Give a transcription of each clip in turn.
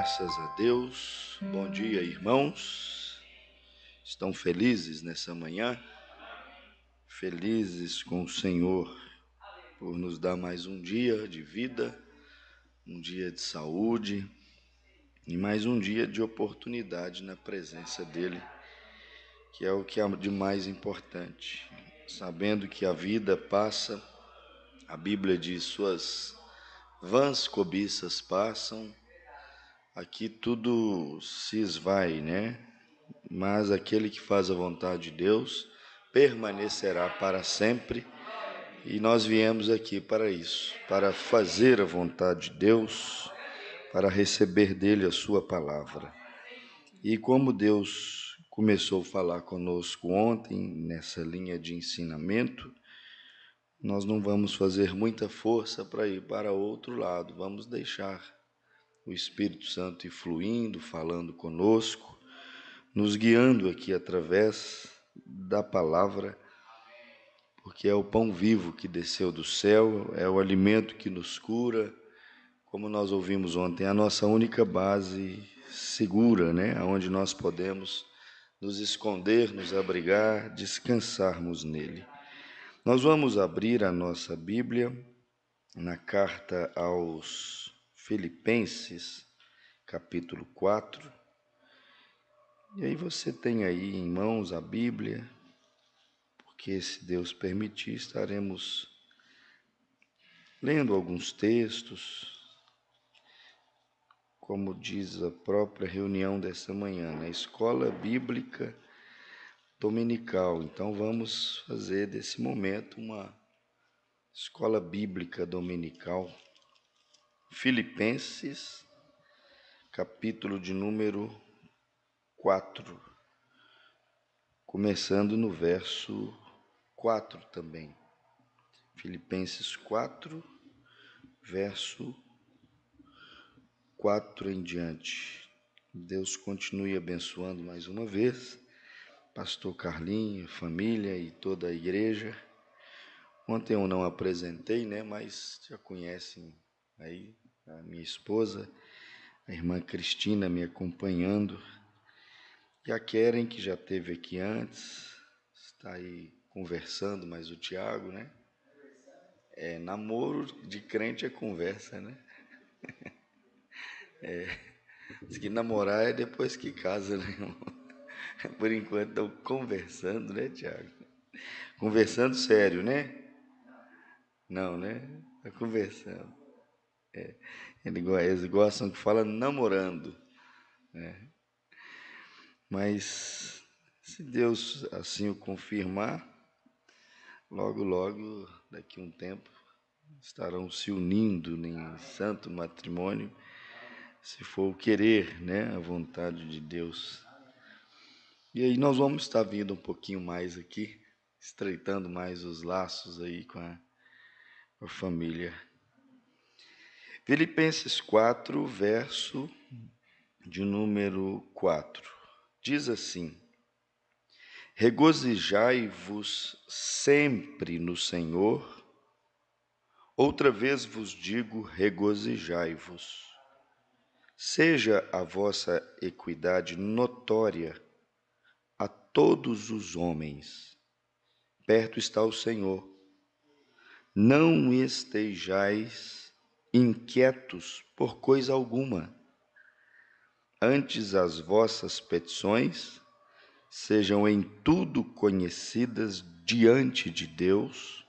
Graças a Deus. Bom dia, irmãos. Estão felizes nessa manhã? Felizes com o Senhor por nos dar mais um dia de vida, um dia de saúde e mais um dia de oportunidade na presença dEle, que é o que há de mais importante. Sabendo que a vida passa, a Bíblia diz, suas vãs cobiças passam, aqui tudo se esvai, né? Mas aquele que faz a vontade de Deus permanecerá para sempre, e nós viemos aqui para isso, para fazer a vontade de Deus, para receber dele a sua palavra. E como Deus começou a falar conosco ontem, nessa linha de ensinamento, nós não vamos fazer muita força para ir para outro lado, vamos deixar o Espírito Santo ir fluindo, falando conosco, nos guiando aqui através da palavra, porque é o pão vivo que desceu do céu, é o alimento que nos cura, como nós ouvimos ontem, a nossa única base segura, né? Onde nós podemos nos esconder, nos abrigar, descansarmos nele. Nós vamos abrir a nossa Bíblia na carta aos Filipenses, capítulo 4. E aí você tem aí em mãos a Bíblia, porque se Deus permitir, estaremos lendo alguns textos, como diz a própria reunião dessa manhã, na Escola Bíblica Dominical. Então vamos fazer desse momento uma Escola Bíblica Dominical. Filipenses, capítulo de número 4, começando no verso 4 também. Filipenses 4, verso 4 em diante. Deus continue abençoando mais uma vez, pastor Carlinho, família e toda a igreja. Ontem eu não apresentei, né, mas já conhecem aí a minha esposa, a irmã Cristina me acompanhando, e a Keren, que já esteve aqui antes, está aí conversando, mas o Tiago, né? Namoro de crente é conversa, né? Diz que namorar é depois que casa, né, irmão? Por enquanto estão conversando, né, Tiago? Conversando sério, né? Não, né? Está conversando. Eles gostam que fala namorando, né? Mas se Deus assim o confirmar, logo, logo, daqui a um tempo, estarão se unindo em santo matrimônio, se for o querer, né? A vontade de Deus. E aí nós vamos estar vindo um pouquinho mais aqui, estreitando mais os laços aí com a família. Filipenses 4, verso de número 4. Diz assim: regozijai-vos sempre no Senhor. Outra vez vos digo, regozijai-vos. Seja a vossa equidade notória a todos os homens. Perto está o Senhor. Não estejais inquietos por coisa alguma. Antes as vossas petições sejam em tudo conhecidas diante de Deus,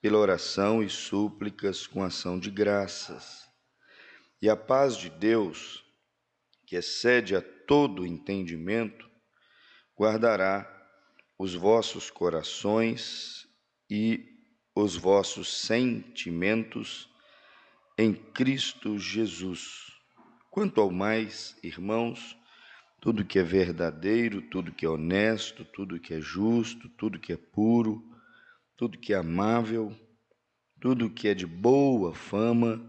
pela oração e súplicas com ação de graças. E a paz de Deus, que excede a todo entendimento, guardará os vossos corações e os vossos sentimentos em Cristo Jesus. Quanto ao mais, irmãos, tudo que é verdadeiro, tudo que é honesto, tudo que é justo, tudo que é puro, tudo que é amável, tudo que é de boa fama,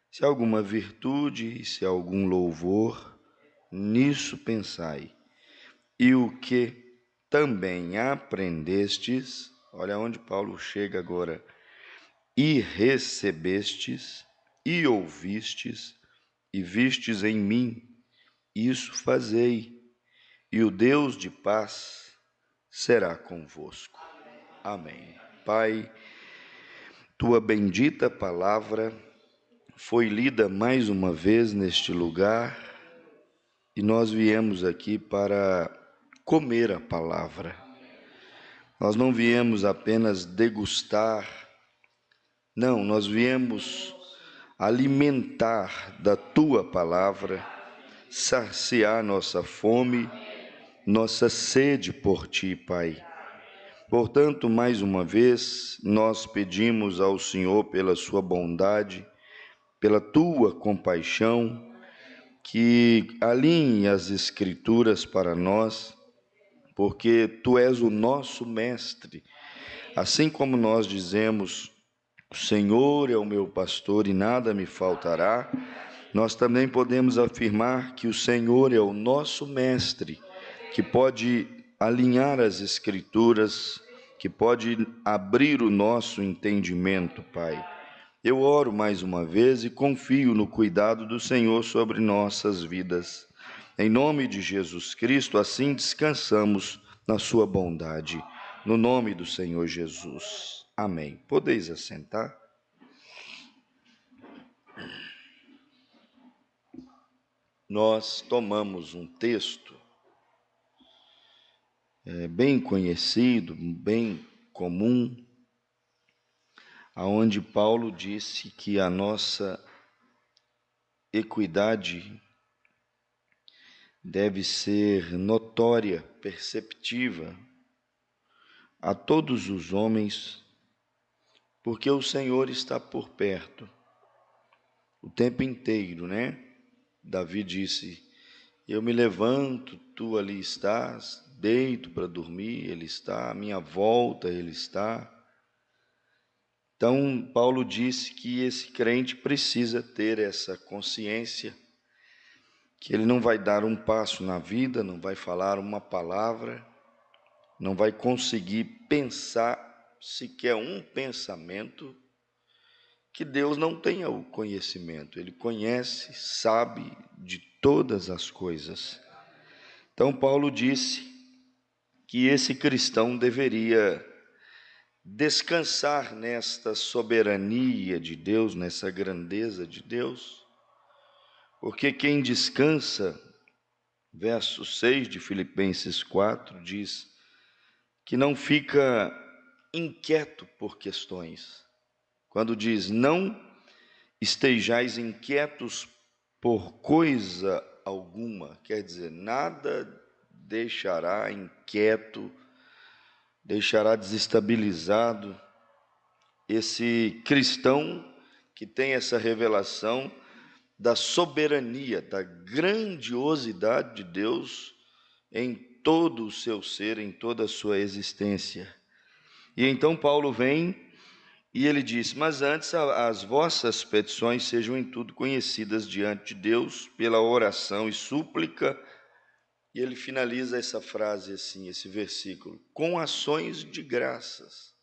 se há alguma virtude e se há algum louvor, nisso pensai. E o que também aprendestes, olha onde Paulo chega agora, e recebestes, e ouvistes, e vistes em mim, isso fazei, e o Deus de paz será convosco. Amém. Pai, tua bendita palavra foi lida mais uma vez neste lugar e nós viemos aqui para comer a palavra. Nós não viemos apenas degustar, não, nós viemos alimentar da tua palavra, saciar nossa fome, nossa sede por ti, Pai. Portanto, mais uma vez, nós pedimos ao Senhor pela sua bondade, pela tua compaixão, que alinhe as Escrituras para nós, porque tu és o nosso mestre. Assim como nós dizemos, o Senhor é o meu pastor e nada me faltará, nós também podemos afirmar que o Senhor é o nosso mestre, que pode alinhar as Escrituras, que pode abrir o nosso entendimento, Pai. Eu oro mais uma vez e confio no cuidado do Senhor sobre nossas vidas. Em nome de Jesus Cristo, assim descansamos na sua bondade. No nome do Senhor Jesus. Amém. Podeis assentar? Nós tomamos um texto bem conhecido, bem comum, aonde Paulo disse que a nossa equidade deve ser notória, perceptiva a todos os homens, porque o Senhor está por perto o tempo inteiro, né? Davi disse: eu me levanto, tu ali estás, deito para dormir, ele está, à minha volta ele está. Então, Paulo disse que esse crente precisa ter essa consciência, que ele não vai dar um passo na vida, não vai falar uma palavra, não vai conseguir pensar sequer um pensamento que Deus não tenha o conhecimento. Ele conhece, sabe de todas as coisas. Então, Paulo disse que esse cristão deveria descansar nesta soberania de Deus, nessa grandeza de Deus, porque quem descansa, verso 6 de Filipenses 4, diz que não fica inquieto por questões. Quando diz, não estejais inquietos por coisa alguma, quer dizer, nada deixará inquieto, deixará desestabilizado esse cristão que tem essa revelação da soberania, da grandiosidade de Deus em todo o seu ser, em toda a sua existência. E então Paulo vem e ele diz: mas antes as vossas petições sejam em tudo conhecidas diante de Deus pela oração e súplica. E ele finaliza essa frase assim, esse versículo, com ações de graças.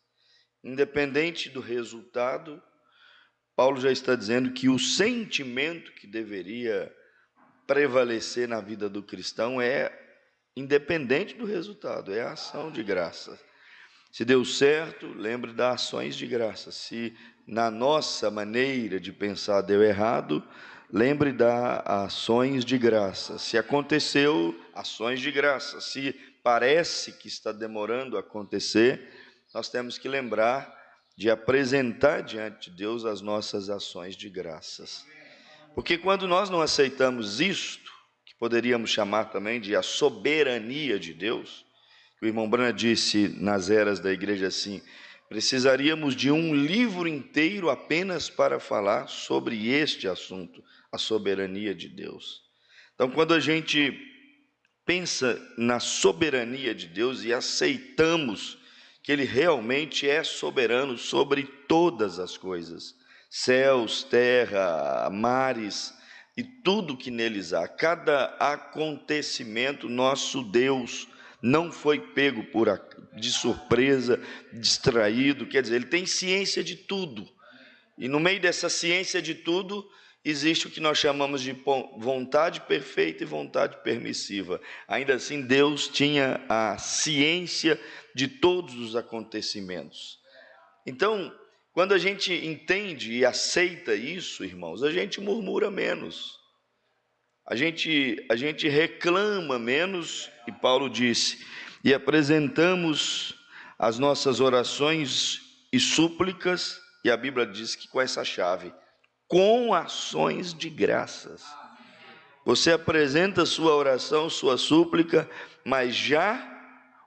Independente do resultado, Paulo já está dizendo que o sentimento que deveria prevalecer na vida do cristão é independente do resultado, é a ação de graça. Se deu certo, lembre das ações de graça. Se na nossa maneira de pensar deu errado, lembre das ações de graça. Se aconteceu, ações de graça. Se parece que está demorando a acontecer, nós temos que lembrar de apresentar diante de Deus as nossas ações de graças. Porque quando nós não aceitamos isto, que poderíamos chamar também de a soberania de Deus, o irmão Brana disse nas eras da igreja assim, precisaríamos de um livro inteiro apenas para falar sobre este assunto, a soberania de Deus. Então, quando a gente pensa na soberania de Deus e aceitamos que Ele realmente é soberano sobre todas as coisas, céus, terra, mares e tudo que neles há, cada acontecimento, nosso Deus não foi pego de surpresa, distraído, quer dizer, Ele tem ciência de tudo. E no meio dessa ciência de tudo, existe o que nós chamamos de vontade perfeita e vontade permissiva. Ainda assim, Deus tinha a ciência de todos os acontecimentos. Então, quando a gente entende e aceita isso, irmãos, a gente murmura menos. A gente reclama menos, e Paulo disse, e apresentamos as nossas orações e súplicas, e a Bíblia diz que com essa chave, com ações de graças. Você apresenta sua oração, sua súplica, mas já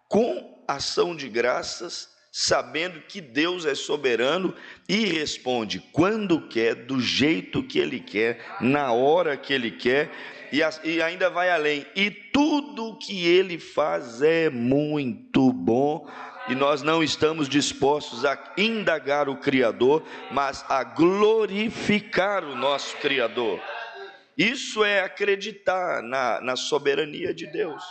com ação de graças, sabendo que Deus é soberano e responde quando quer, do jeito que Ele quer, na hora que Ele quer, e ainda vai além. E tudo que Ele faz é muito bom, e nós não estamos dispostos a indagar o Criador, mas a glorificar o nosso Criador. Isso é acreditar na soberania de Deus.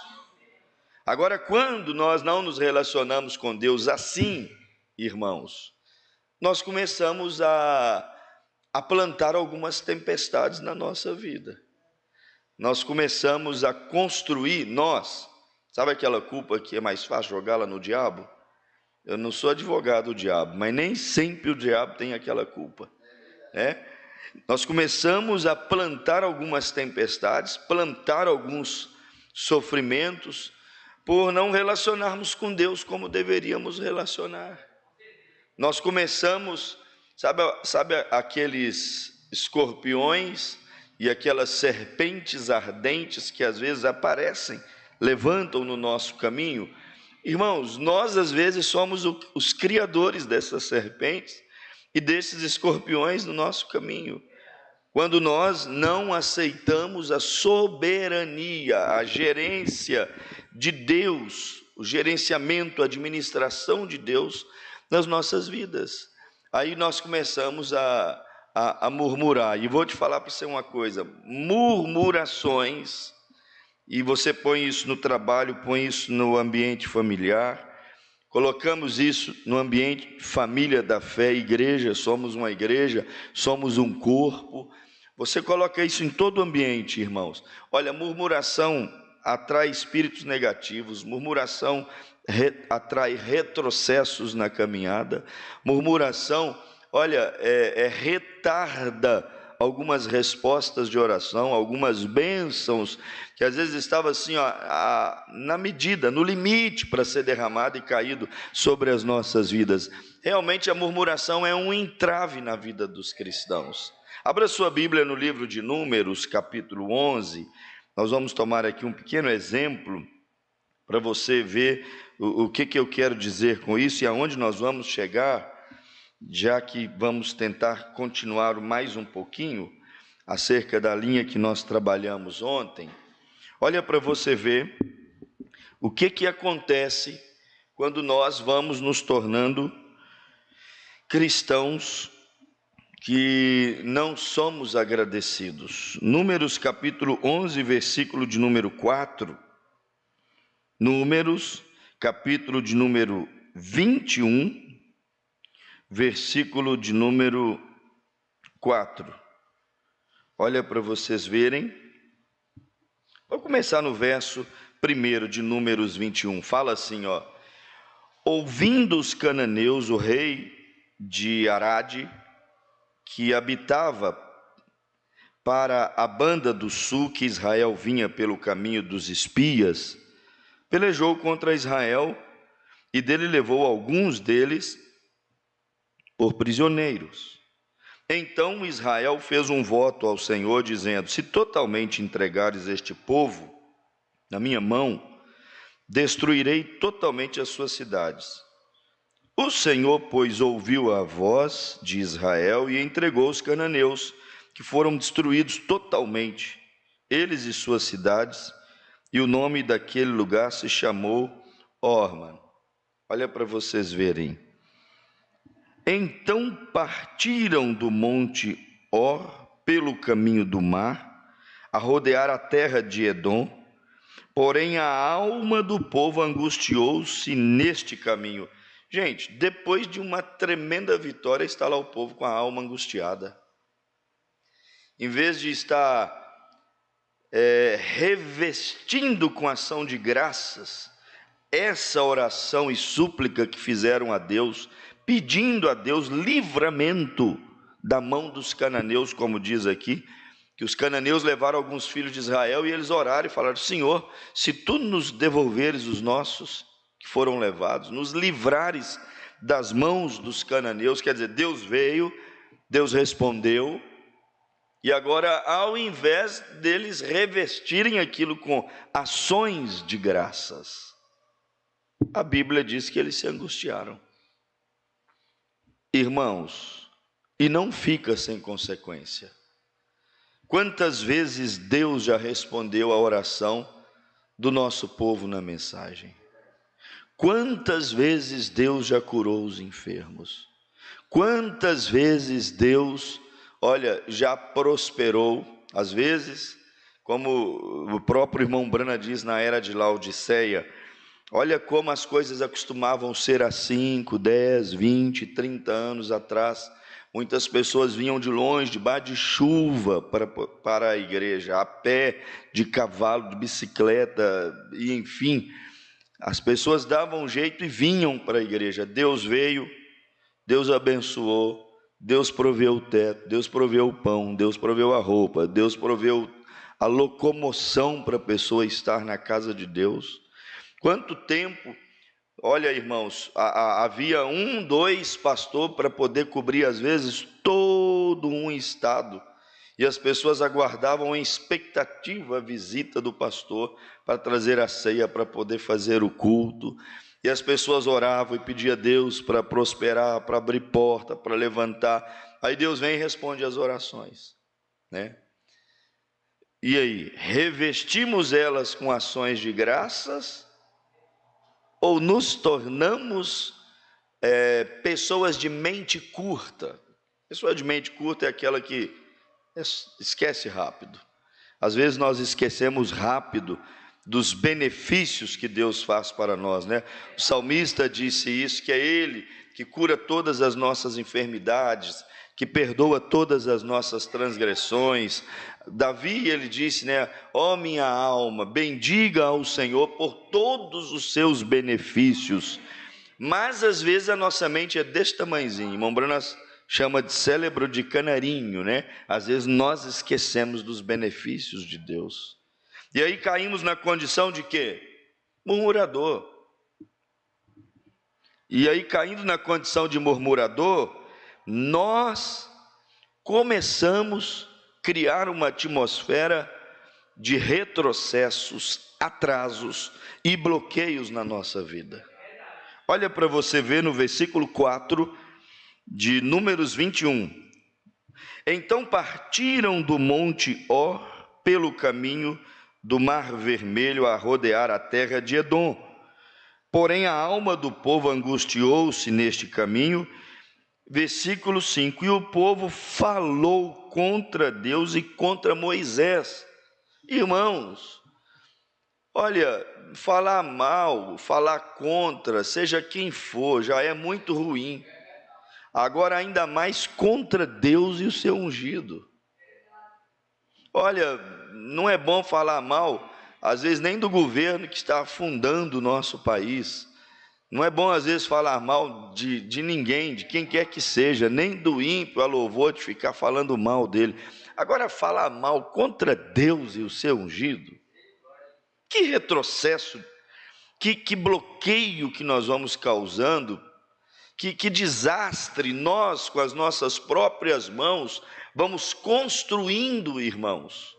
Agora, quando nós não nos relacionamos com Deus assim, irmãos, nós começamos a plantar algumas tempestades na nossa vida. Nós começamos a construir, sabe aquela culpa que é mais fácil jogá-la no diabo? Eu não sou advogado do diabo, mas nem sempre o diabo tem aquela culpa, Nós começamos a plantar algumas tempestades, plantar alguns sofrimentos, por não relacionarmos com Deus como deveríamos relacionar. Nós começamos, sabe aqueles escorpiões e aquelas serpentes ardentes que às vezes aparecem, levantam no nosso caminho? Irmãos, nós às vezes somos os criadores dessas serpentes e desses escorpiões no nosso caminho. Quando nós não aceitamos a soberania, a gerência de Deus, o gerenciamento, a administração de Deus nas nossas vidas, aí nós começamos a murmurar. E vou te falar para você uma coisa: murmurações, e você põe isso no trabalho, põe isso no ambiente familiar, colocamos isso no ambiente família da fé, igreja, somos uma igreja, somos um corpo. Você coloca isso em todo o ambiente, irmãos. Olha, murmuração atrai espíritos negativos, murmuração atrai retrocessos na caminhada, murmuração, olha, retarda algumas respostas de oração, algumas bênçãos, que às vezes estava assim, na medida, no limite para ser derramado e caído sobre as nossas vidas. Realmente a murmuração é um entrave na vida dos cristãos. Abra sua Bíblia no livro de Números, capítulo 11, nós vamos tomar aqui um pequeno exemplo, para você ver o que eu quero dizer com isso e aonde nós vamos chegar, já que vamos tentar continuar mais um pouquinho acerca da linha que nós trabalhamos ontem. Olha para você ver o que acontece quando nós vamos nos tornando cristãos que não somos agradecidos. Números capítulo 11, versículo de número 4. Números capítulo de número 21, versículo de número 4. Olha para vocês verem. Vou começar no verso 1 de Números 21. Fala assim, ouvindo os cananeus o rei de Arade, que habitava para a banda do sul, que Israel vinha pelo caminho dos espias, pelejou contra Israel e dele levou alguns deles por prisioneiros. Então Israel fez um voto ao Senhor, dizendo: se totalmente entregares este povo na minha mão, destruirei totalmente as suas cidades. O Senhor, pois, ouviu a voz de Israel e entregou os cananeus, que foram destruídos totalmente, eles e suas cidades, e o nome daquele lugar se chamou Orma. Olha para vocês verem. Então partiram do monte Or pelo caminho do mar, a rodear a terra de Edom, porém a alma do povo angustiou-se neste caminho. Gente, depois de uma tremenda vitória, está lá o povo com a alma angustiada. em vez de estar revestindo com ação de graças essa oração e súplica que fizeram a Deus, pedindo a Deus livramento da mão dos cananeus, como diz aqui, que os cananeus levaram alguns filhos de Israel e eles oraram e falaram: Senhor, se tu nos devolveres os nossos que foram levados, nos livrares das mãos dos cananeus, quer dizer, Deus veio, Deus respondeu, e agora, ao invés deles revestirem aquilo com ações de graças, a Bíblia diz que eles se angustiaram. Irmãos, e não fica sem consequência. Quantas vezes Deus já respondeu a oração do nosso povo na mensagem? Quantas vezes Deus já curou os enfermos? Quantas vezes Deus, já prosperou? Às vezes, como o próprio irmão Brana diz na era de Laodiceia, olha como as coisas acostumavam ser há 5, 10, 20, 30 anos atrás. Muitas pessoas vinham de longe, debaixo de chuva, para a igreja, a pé, de cavalo, de bicicleta, e enfim, as pessoas davam um jeito e vinham para a igreja. Deus veio, Deus abençoou, Deus proveu o teto, Deus proveu o pão, Deus proveu a roupa, Deus proveu a locomoção para a pessoa estar na casa de Deus. Quanto tempo, olha, irmãos, havia 1, 2 pastores para poder cobrir, às vezes, todo um estado, e as pessoas aguardavam em expectativa a visita do pastor para trazer a ceia, para poder fazer o culto, e as pessoas oravam e pediam a Deus para prosperar, para abrir porta, para levantar. Aí Deus vem e responde às orações, né? E aí, revestimos elas com ações de graças, ou nos tornamos pessoas de mente curta? Pessoa de mente curta é aquela que esquece rápido. Às vezes nós esquecemos rápido dos benefícios que Deus faz para nós, né? O salmista disse isso, que é Ele que cura todas as nossas enfermidades, que perdoa todas as nossas transgressões. Davi, ele disse, né? Ó minha alma, bendiga ao Senhor por todos os seus benefícios. Mas às vezes a nossa mente é desse tamanhozinho, irmão Brunas chama de cérebro de canarinho, né? Às vezes nós esquecemos dos benefícios de Deus. E aí caímos na condição de quê? Murmurador. E aí, caindo na condição de murmurador, nós começamos a criar uma atmosfera de retrocessos, atrasos e bloqueios na nossa vida. Olha para você ver no versículo 4 de Números 21. Então partiram do monte Or pelo caminho do Mar Vermelho a rodear a terra de Edom. Porém a alma do povo angustiou-se neste caminho. Versículo 5, e o povo falou contra Deus e contra Moisés. Irmãos, olha, falar mal, falar contra, seja quem for, já é muito ruim. Agora ainda mais contra Deus e o seu ungido. Olha, não é bom falar mal, às vezes nem do governo que está afundando o nosso país. Não é bom às vezes falar mal de ninguém, de quem quer que seja, nem do ímpio a louvor de ficar falando mal dele. Agora falar mal contra Deus e o seu ungido, que retrocesso, que bloqueio que nós vamos causando, que desastre nós com as nossas próprias mãos vamos construindo, irmãos.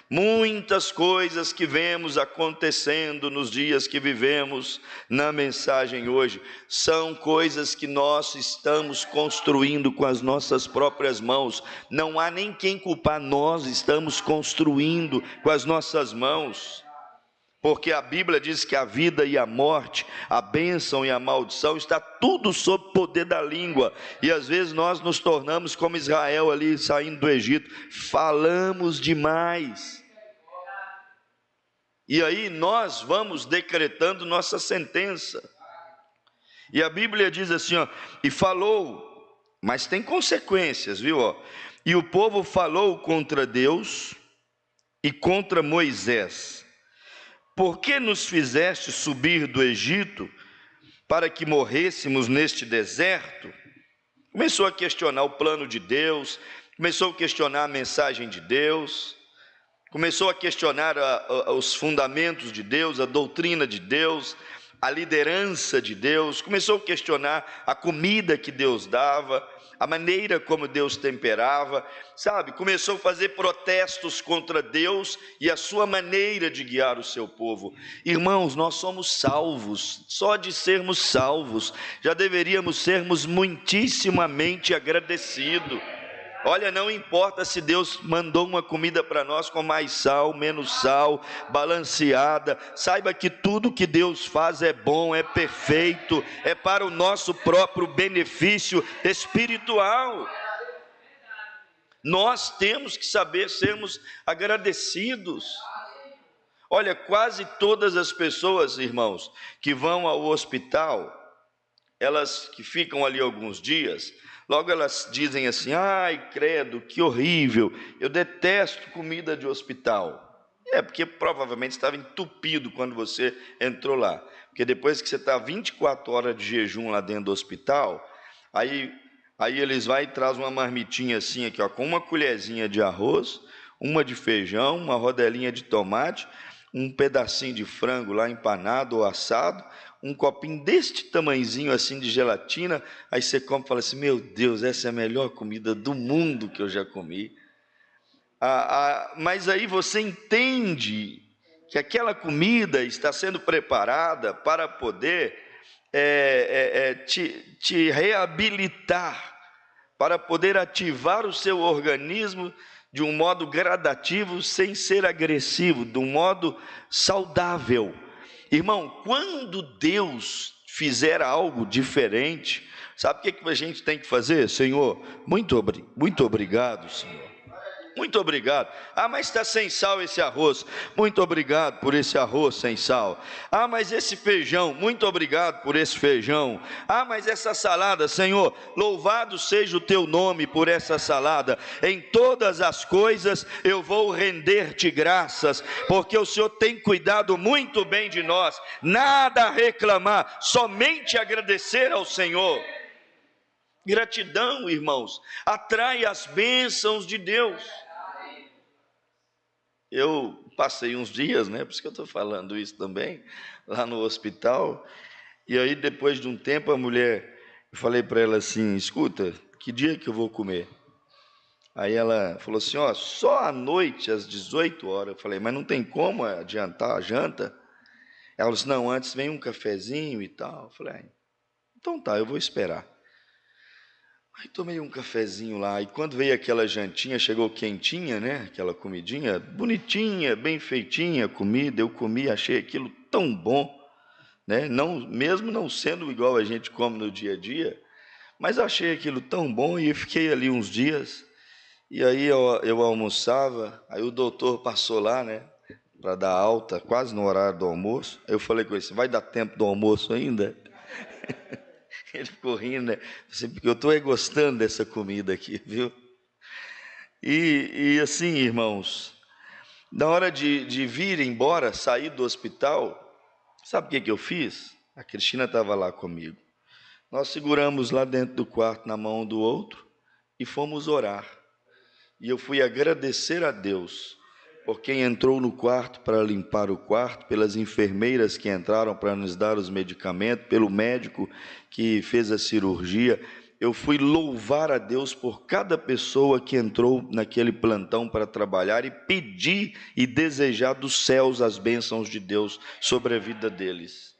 Muitas coisas que vemos acontecendo nos dias que vivemos na mensagem hoje, são coisas que nós estamos construindo com as nossas próprias mãos. Não há nem quem culpar, nós estamos construindo com as nossas mãos. Porque a Bíblia diz que a vida e a morte, a bênção e a maldição, está tudo sob o poder da língua. E às vezes nós nos tornamos como Israel ali saindo do Egito, falamos demais. E aí nós vamos decretando nossa sentença. E a Bíblia diz assim, ó, e falou Mas tem consequências, viu? E o povo falou contra Deus e contra Moisés: por que nos fizeste subir do Egito para que morrêssemos neste deserto? Começou a questionar o plano de Deus, começou a questionar a mensagem de Deus, começou a questionar os fundamentos de Deus, a doutrina de Deus, a liderança de Deus, começou a questionar a comida que Deus dava, a maneira como Deus temperava, sabe? Começou a fazer protestos contra Deus e a sua maneira de guiar o seu povo. Irmãos, nós somos salvos, só de sermos salvos, já deveríamos sermos muitíssimamente agradecidos. Olha, não importa se Deus mandou uma comida para nós com mais sal, menos sal, balanceada, saiba que tudo que Deus faz é bom, é perfeito, é para o nosso próprio benefício espiritual. Nós temos que saber sermos agradecidos. Olha, quase todas as pessoas, irmãos, que vão ao hospital, elas que ficam ali alguns dias, logo elas dizem assim: ai, credo, que horrível, eu detesto comida de hospital. É porque provavelmente estava entupido quando você entrou lá, porque depois que você está 24 horas de jejum lá dentro do hospital, aí eles vão e trazem uma marmitinha assim, aqui, ó, com uma colherzinha de arroz, uma de feijão, uma rodelinha de tomate, um pedacinho de frango lá empanado ou assado, um copinho deste tamanhozinho assim de gelatina. Aí você come e fala assim: meu Deus, essa é a melhor comida do mundo que eu já comi. Mas aí você entende que aquela comida está sendo preparada para poder te reabilitar, para poder ativar o seu organismo de um modo gradativo, sem ser agressivo, de um modo saudável. Irmão, quando Deus fizer algo diferente, sabe o que a gente tem que fazer? Senhor, muito obrigado, Senhor. Muito obrigado. Ah, mas está sem sal esse arroz. Muito obrigado por esse arroz sem sal. Ah, mas esse feijão. Muito obrigado por esse feijão. Ah, mas essa salada, Senhor, louvado seja o teu nome por essa salada. Em todas as coisas eu vou render-te graças, porque o Senhor tem cuidado muito bem de nós. Nada a reclamar, somente agradecer ao Senhor. Gratidão, irmãos, atrai as bênçãos de Deus. Eu passei uns dias, né? Por isso que eu estou falando isso também, lá no hospital. E aí, depois de um tempo, eu falei para ela assim: escuta, que dia que eu vou comer? Aí ela falou assim: ó, só à noite, às 18 horas. Eu falei: mas não tem como adiantar a janta? Ela falou assim: não, antes vem um cafezinho e tal. Eu falei: então tá, eu vou esperar. Aí tomei um cafezinho lá, e quando veio aquela jantinha, chegou quentinha, né? Aquela comidinha, bonitinha, bem feitinha, comida, eu comi, achei aquilo tão bom, né? Não, mesmo não sendo igual a gente come no dia a dia, mas achei aquilo tão bom, e fiquei ali uns dias, e aí eu almoçava, aí o doutor passou lá, né? Para dar alta, quase no horário do almoço. Aí eu falei com ele assim: vai dar tempo do almoço ainda? Ele ficou rindo, né? Porque eu estou gostando dessa comida aqui, viu? E assim, irmãos, na hora de vir embora, sair do hospital, sabe o que eu fiz? A Cristina estava lá comigo. Nós seguramos lá dentro do quarto na mão do outro e fomos orar. E eu fui agradecer a Deus por quem entrou no quarto para limpar o quarto, pelas enfermeiras que entraram para nos dar os medicamentos, pelo médico que fez a cirurgia. Eu fui louvar a Deus por cada pessoa que entrou naquele plantão para trabalhar e pedir e desejar dos céus as bênçãos de Deus sobre a vida deles.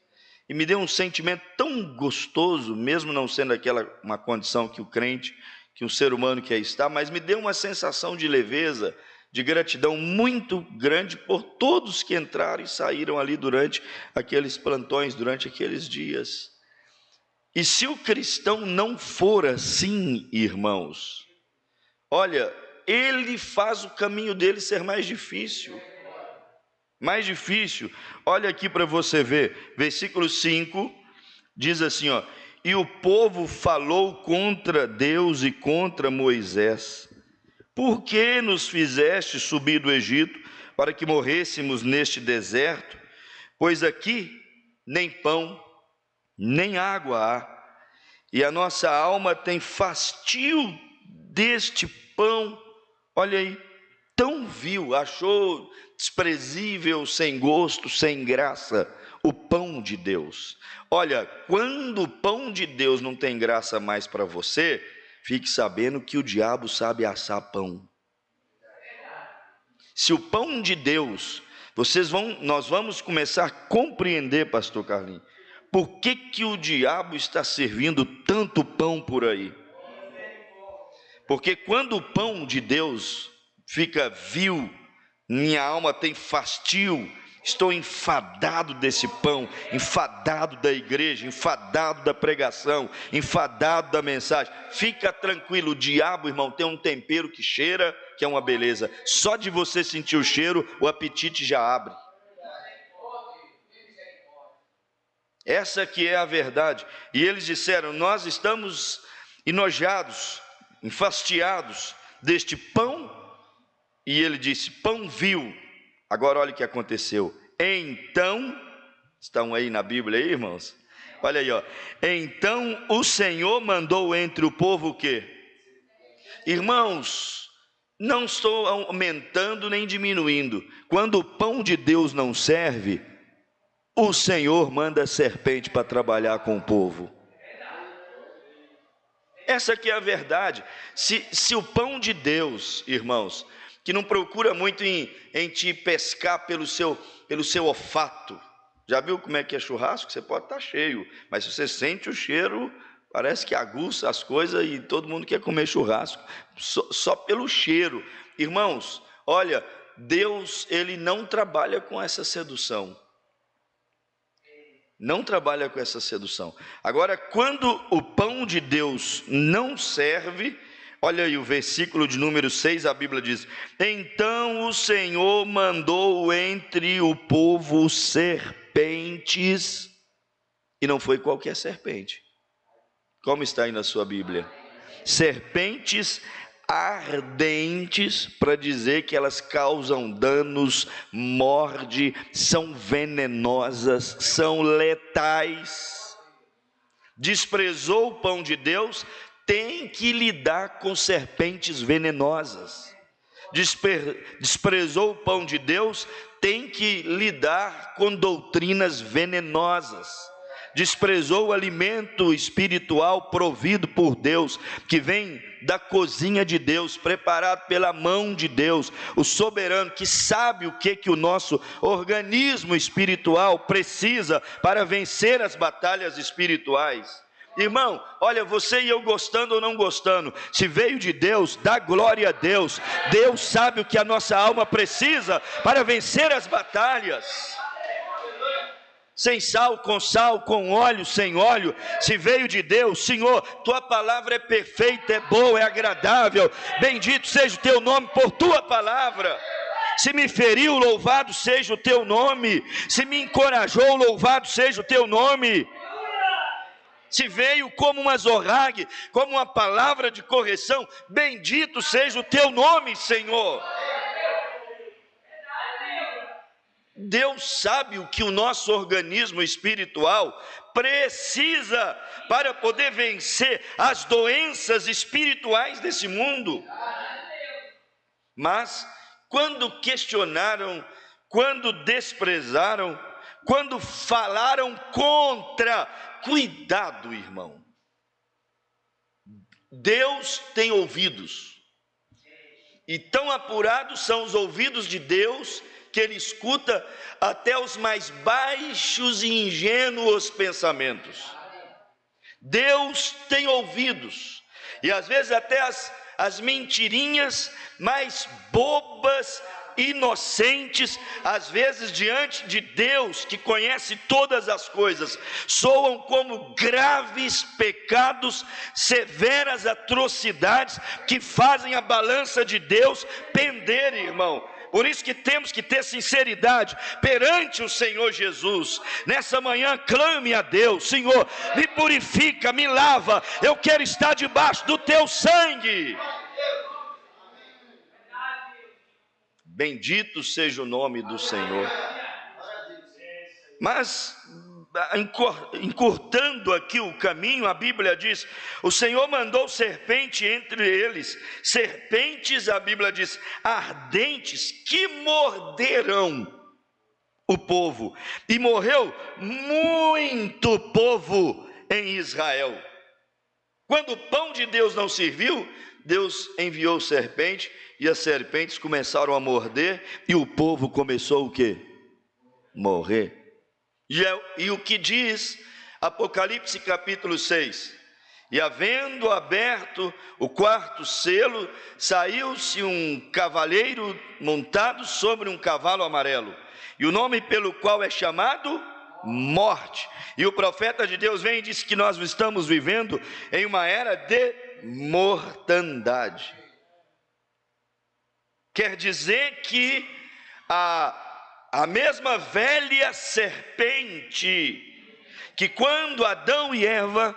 E me deu um sentimento tão gostoso, mesmo não sendo uma condição que o crente, que o ser humano quer estar, mas me deu uma sensação de leveza, de gratidão muito grande por todos que entraram e saíram ali durante aqueles plantões, durante aqueles dias. E se o cristão não for assim, irmãos, olha, ele faz o caminho dele ser mais difícil. Mais difícil. Olha aqui para você ver, versículo 5, diz assim, ó: e o povo falou contra Deus e contra Moisés: por que nos fizeste subir do Egito para que morrêssemos neste deserto? Pois aqui nem pão, nem água há, e a nossa alma tem fastio deste pão. Olha aí, tão vil, achou desprezível, sem gosto, sem graça, o pão de Deus. Olha, quando o pão de Deus não tem graça mais para você, fique sabendo que o diabo sabe assar pão. Se o pão de Deus, nós vamos começar a compreender, pastor Carlinhos, por que o diabo está servindo tanto pão por aí. Porque quando o pão de Deus fica vil, minha alma tem fastio, estou enfadado desse pão, enfadado da igreja, enfadado da pregação, enfadado da mensagem. Fica tranquilo, o diabo, irmão, tem um tempero que cheira, que é uma beleza. Só de você sentir o cheiro, o apetite já abre. Essa que é a verdade. E eles disseram: nós estamos enojados, enfastiados deste pão. E ele disse: pão vil. Agora olha o que aconteceu. Então, estão aí na Bíblia aí, irmãos? Olha aí, ó. Então o Senhor mandou entre o povo o quê? Irmãos, não estou aumentando nem diminuindo. Quando o pão de Deus não serve, o Senhor manda a serpente para trabalhar com o povo. Essa aqui é a verdade. Se o pão de Deus, irmãos, que não procura muito em te pescar pelo seu olfato. Já viu como é que é churrasco? Você pode estar cheio, mas se você sente o cheiro, parece que aguça as coisas e todo mundo quer comer churrasco, só pelo cheiro. Irmãos, olha, Deus, Ele não trabalha com essa sedução. Não trabalha com essa sedução. Agora, quando o pão de Deus não serve, olha aí o versículo de número 6, a Bíblia diz: então o Senhor mandou entre o povo serpentes, e não foi qualquer serpente. Como está aí na sua Bíblia? Serpentes ardentes, para dizer que elas causam danos, morde, são venenosas, são letais. Desprezou o pão de Deus, tem que lidar com serpentes venenosas. Desprezou o pão de Deus, tem que lidar com doutrinas venenosas. Desprezou o alimento espiritual provido por Deus, que vem da cozinha de Deus, preparado pela mão de Deus, o soberano, que sabe o que o nosso organismo espiritual precisa para vencer as batalhas espirituais. Irmão, olha, você e eu gostando ou não gostando, se veio de Deus, dá glória a Deus. Deus sabe o que a nossa alma precisa para vencer as batalhas. Sem sal, com óleo, sem óleo, se veio de Deus, Senhor, tua palavra é perfeita, é boa, é agradável, bendito seja o teu nome por tua palavra. Se me feriu, louvado seja o teu nome. Se me encorajou, louvado seja o teu nome. Se veio como uma zorrague, como uma palavra de correção, bendito seja o teu nome, Senhor. Deus sabe o que o nosso organismo espiritual precisa para poder vencer as doenças espirituais desse mundo. Mas quando questionaram, quando desprezaram, quando falaram contra, cuidado, irmão. Deus tem ouvidos, e tão apurados são os ouvidos de Deus, que Ele escuta até os mais baixos e ingênuos pensamentos. Deus tem ouvidos, e às vezes até as mentirinhas mais bobas, inocentes, às vezes diante de Deus, que conhece todas as coisas, soam como graves pecados, severas atrocidades, que fazem a balança de Deus pender, irmão. Por isso que temos que ter sinceridade perante o Senhor Jesus. Nessa manhã clame a Deus: Senhor, me purifica, me lava, eu quero estar debaixo do teu sangue. Bendito seja o nome do Senhor. Mas, encurtando aqui o caminho, a Bíblia diz: o Senhor mandou serpente entre eles, serpentes, a Bíblia diz, ardentes, que morderão o povo, e morreu muito povo em Israel. Quando o pão de Deus não serviu, Deus enviou serpente, e as serpentes começaram a morder, e o povo começou o quê? Morrer. E o que diz Apocalipse capítulo 6? E havendo aberto o quarto selo, saiu-se um cavaleiro montado sobre um cavalo amarelo, e o nome pelo qual é chamado Morte. E o profeta de Deus vem e diz que nós estamos vivendo em uma era de mortandade. Quer dizer que a mesma velha serpente que quando Adão e Eva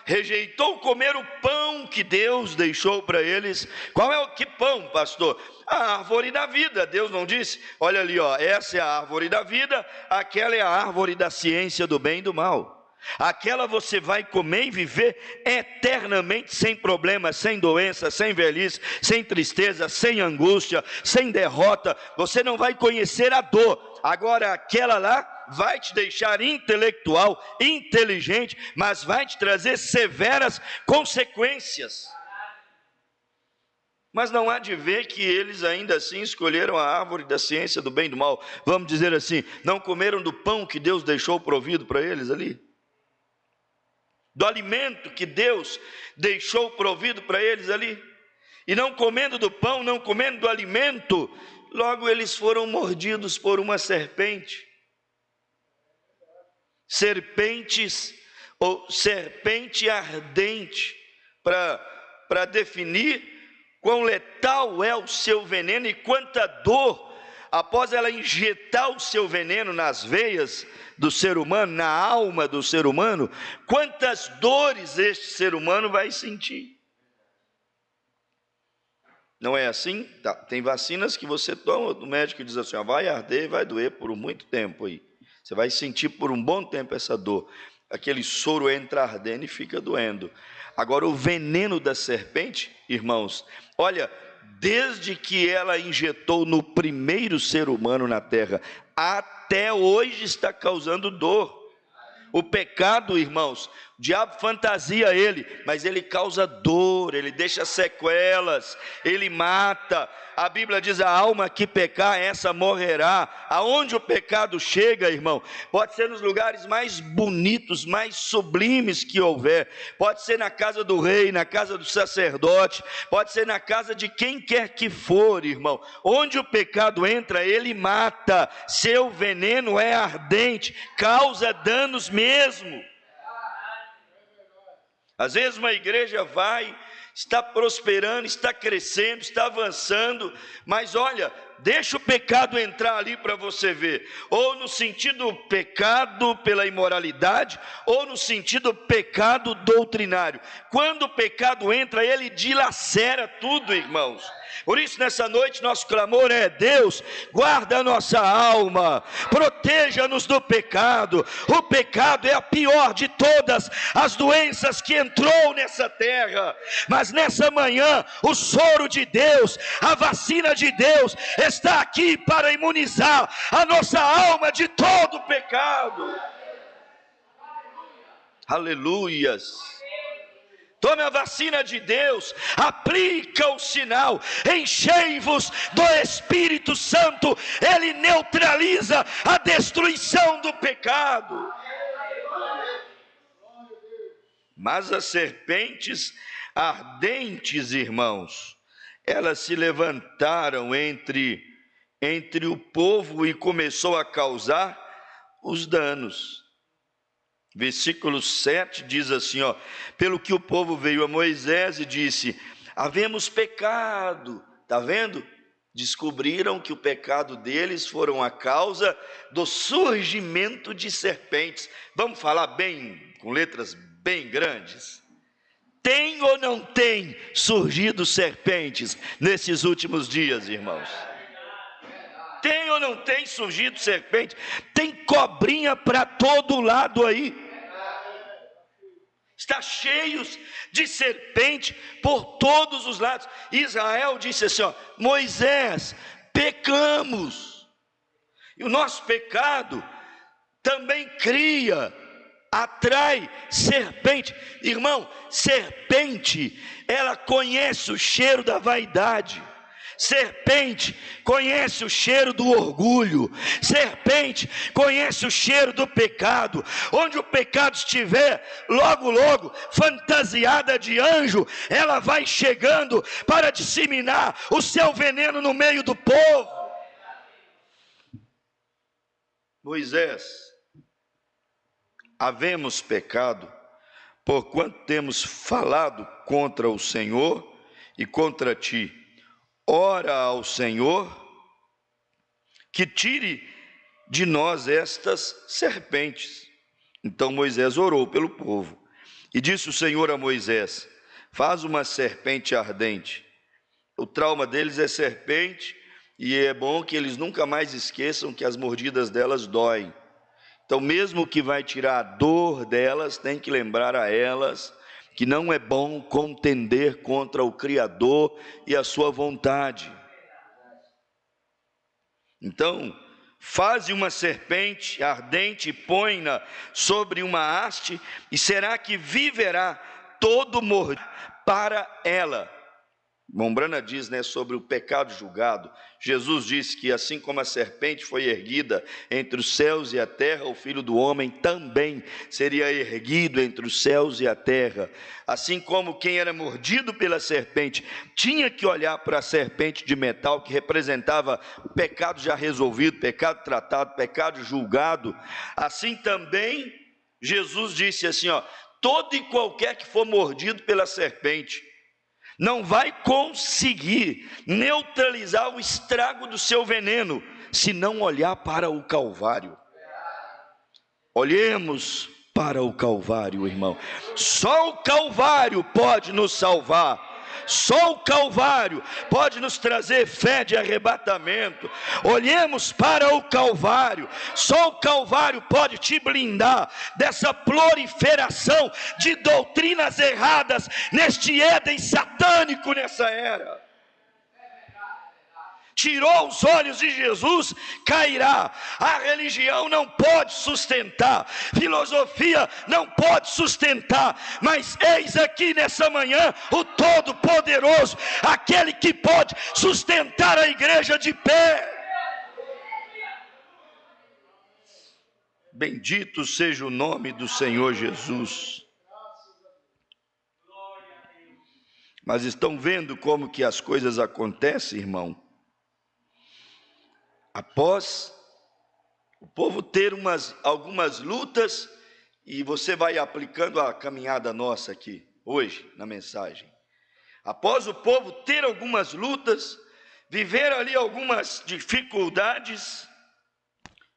rejeitou comer o pão que Deus deixou para eles. Qual é que pão, pastor? A árvore da vida. Deus não disse: olha ali, ó, essa é a árvore da vida, aquela é a árvore da ciência do bem e do mal. Aquela você vai comer e viver eternamente, sem problemas, sem doença, sem velhice, sem tristeza, sem angústia, sem derrota. Você não vai conhecer a dor. Agora aquela lá vai te deixar intelectual, inteligente, mas vai te trazer severas consequências. Mas não há de ver que eles ainda assim escolheram a árvore da ciência do bem e do mal. Vamos dizer assim, não comeram do pão que Deus deixou provido para eles ali? Do alimento que Deus deixou provido para eles ali? E não comendo do pão, não comendo do alimento, logo eles foram mordidos por uma serpente. Serpentes, ou serpente ardente, para definir quão letal é o seu veneno e quanta dor, após ela injetar o seu veneno nas veias do ser humano, na alma do ser humano, quantas dores este ser humano vai sentir. Não é assim? Tá. Tem vacinas que você toma, o médico diz assim: ó, vai arder e vai doer por muito tempo aí. Você vai sentir por um bom tempo essa dor. Aquele soro entra ardendo e fica doendo. Agora, o veneno da serpente, irmãos, olha, desde que ela injetou no primeiro ser humano na terra, até hoje está causando dor. O pecado, irmãos, o diabo fantasia ele, mas ele causa dor, ele deixa sequelas, ele mata. A Bíblia diz: a alma que pecar, essa morrerá. Aonde o pecado chega, irmão, pode ser nos lugares mais bonitos, mais sublimes que houver, pode ser na casa do rei, na casa do sacerdote, pode ser na casa de quem quer que for, irmão. Onde o pecado entra, ele mata. Seu veneno é ardente, causa danos mesmo. Às vezes uma igreja está prosperando, está crescendo, está avançando, mas olha, deixa o pecado entrar ali para você ver, ou no sentido pecado pela imoralidade, ou no sentido pecado doutrinário. Quando o pecado entra, ele dilacera tudo, irmãos. Por isso, nessa noite, nosso clamor é: Deus, guarda a nossa alma, proteja-nos do pecado. O pecado é a pior de todas as doenças que entrou nessa terra, mas nessa manhã, o soro de Deus, a vacina de Deus, está aqui para imunizar a nossa alma de todo o pecado. Aleluias. Tome a vacina de Deus, aplica o sinal, enchei-vos do Espírito Santo, ele neutraliza a destruição do pecado. Mas as serpentes ardentes, irmãos, elas se levantaram entre o povo e começou a causar os danos. Versículo 7 diz assim, ó: pelo que o povo veio a Moisés e disse: havemos pecado. Está vendo? descobriram que o pecado deles foram a causa do surgimento de serpentes. Vamos falar bem, com letras bem grandes? Tem ou não tem surgido serpentes nesses últimos dias, irmãos? Tem ou não tem surgido serpente? Tem cobrinha para todo lado aí. Está cheios de serpente por todos os lados. Israel disse assim, ó, Moisés, pecamos. E o nosso pecado também cria, atrai serpente. Irmão, serpente, ela conhece o cheiro da vaidade. Serpente conhece o cheiro do orgulho. Serpente conhece o cheiro do pecado. Onde o pecado estiver, logo, logo, fantasiada de anjo, ela vai chegando para disseminar o seu veneno no meio do povo. Moisés, havemos pecado, porquanto temos falado contra o Senhor e contra ti. Ora ao Senhor, que tire de nós estas serpentes. Então Moisés orou pelo povo, e disse o Senhor a Moisés, faz uma serpente ardente. O trauma deles é serpente, e é bom que eles nunca mais esqueçam que as mordidas delas doem. Então mesmo que vai tirar a dor delas, tem que lembrar a elas que não é bom contender contra o Criador e a sua vontade. Então, faze uma serpente ardente e põe-na sobre uma haste, e será que viverá todo mordido para ela. Mombrana diz, sobre o pecado julgado. Jesus disse que assim como a serpente foi erguida entre os céus e a terra, o Filho do Homem também seria erguido entre os céus e a terra. Assim como quem era mordido pela serpente tinha que olhar para a serpente de metal, que representava o pecado já resolvido, pecado tratado, pecado julgado, assim também Jesus disse assim, todo e qualquer que for mordido pela serpente não vai conseguir neutralizar o estrago do seu veneno, se não olhar para o Calvário. Olhemos para o Calvário, irmão. Só o Calvário pode nos salvar. Só o Calvário pode nos trazer fé de arrebatamento. Olhemos para o Calvário. Só o Calvário pode te blindar dessa proliferação de doutrinas erradas neste Éden satânico nessa era. Tirou os olhos de Jesus, cairá. A religião não pode sustentar, filosofia não pode sustentar, mas eis aqui nessa manhã o Todo-Poderoso, aquele que pode sustentar a igreja de pé. Bendito seja o nome do Senhor Jesus. Mas estão vendo como que as coisas acontecem, irmão? Após o povo ter algumas lutas, e você vai aplicando a caminhada nossa aqui, hoje, na mensagem. Após o povo ter algumas lutas, viver ali algumas dificuldades,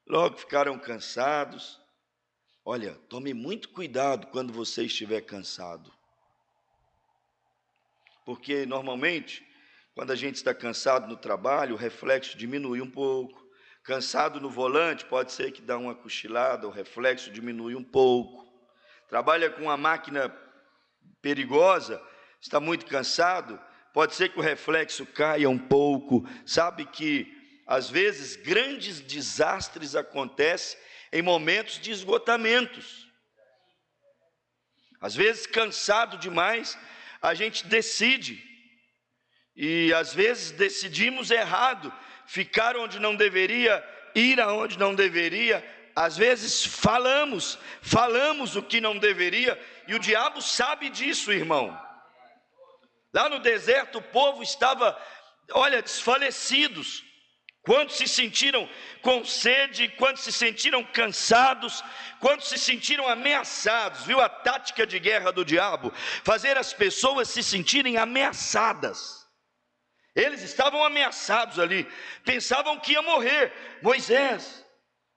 logo ficaram cansados. Olha, tome muito cuidado quando você estiver cansado. Porque normalmente, quando a gente está cansado no trabalho, o reflexo diminui um pouco. Cansado no volante, pode ser que dá uma cochilada, o reflexo diminui um pouco. Trabalha com uma máquina perigosa, está muito cansado, pode ser que o reflexo caia um pouco. Sabe que, às vezes, grandes desastres acontecem em momentos de esgotamentos. Às vezes, cansado demais, a gente decide. E às vezes decidimos errado, ficar onde não deveria, ir aonde não deveria. Às vezes falamos o que não deveria, e o diabo sabe disso, irmão. Lá no deserto o povo estava, desfalecidos. Quando se sentiram com sede, quando se sentiram cansados, quando se sentiram ameaçados. Viu a tática de guerra do diabo? Fazer as pessoas se sentirem ameaçadas. Eles estavam ameaçados ali, pensavam que ia morrer. Moisés,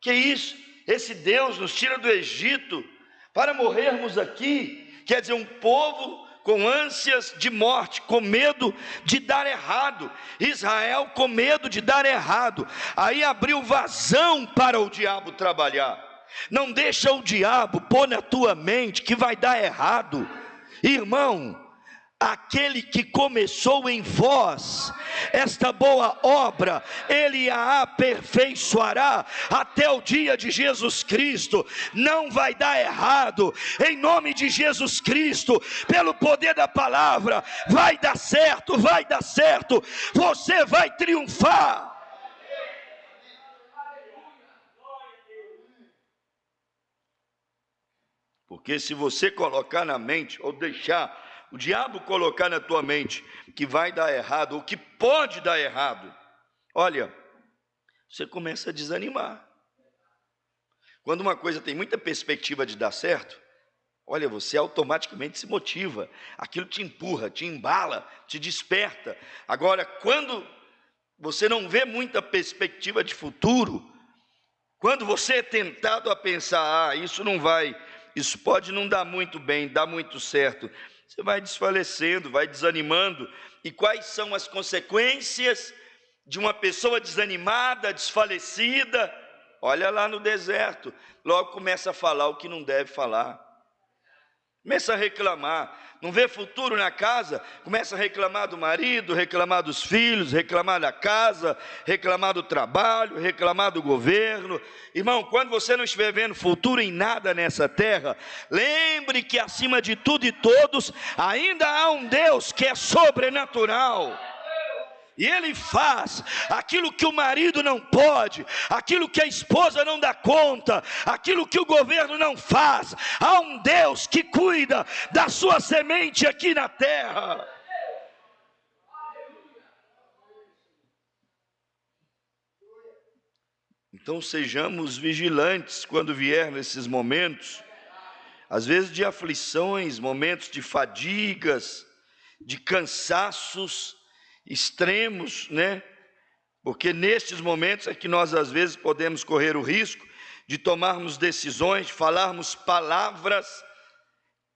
que isso? Esse Deus nos tira do Egito para morrermos aqui. Quer dizer, um povo com ânsias de morte, com medo de dar errado. Israel com medo de dar errado. Aí abriu vazão para o diabo trabalhar. Não deixa o diabo pôr na tua mente que vai dar errado. Irmão, aquele que começou em vós esta boa obra, ele a aperfeiçoará até o dia de Jesus Cristo. Não vai dar errado, em nome de Jesus Cristo, pelo poder da palavra, vai dar certo, você vai triunfar. Porque se você colocar na mente, ou deixar o diabo colocar na tua mente que vai dar errado, ou que pode dar errado, olha, você começa a desanimar. Quando uma coisa tem muita perspectiva de dar certo, olha, você automaticamente se motiva, aquilo te empurra, te embala, te desperta. Agora, quando você não vê muita perspectiva de futuro, quando você é tentado a pensar, isso não vai, isso pode não dar muito bem, dar muito certo, você vai desfalecendo, vai desanimando. E quais são as consequências de uma pessoa desanimada, desfalecida? Olha lá no deserto, logo começa a falar o que não deve falar, começa a reclamar, não vê futuro na casa, começa a reclamar do marido, reclamar dos filhos, reclamar da casa, reclamar do trabalho, reclamar do governo. Irmão, quando você não estiver vendo futuro em nada nessa terra, lembre que acima de tudo e todos, ainda há um Deus que é sobrenatural. E Ele faz aquilo que o marido não pode, aquilo que a esposa não dá conta, aquilo que o governo não faz. Há um Deus que cuida da sua semente aqui na terra. Então sejamos vigilantes quando vier nesses momentos, às vezes de aflições, momentos de fadigas, de cansaços extremos, né? Porque nestes momentos é que nós às vezes podemos correr o risco de tomarmos decisões, de falarmos palavras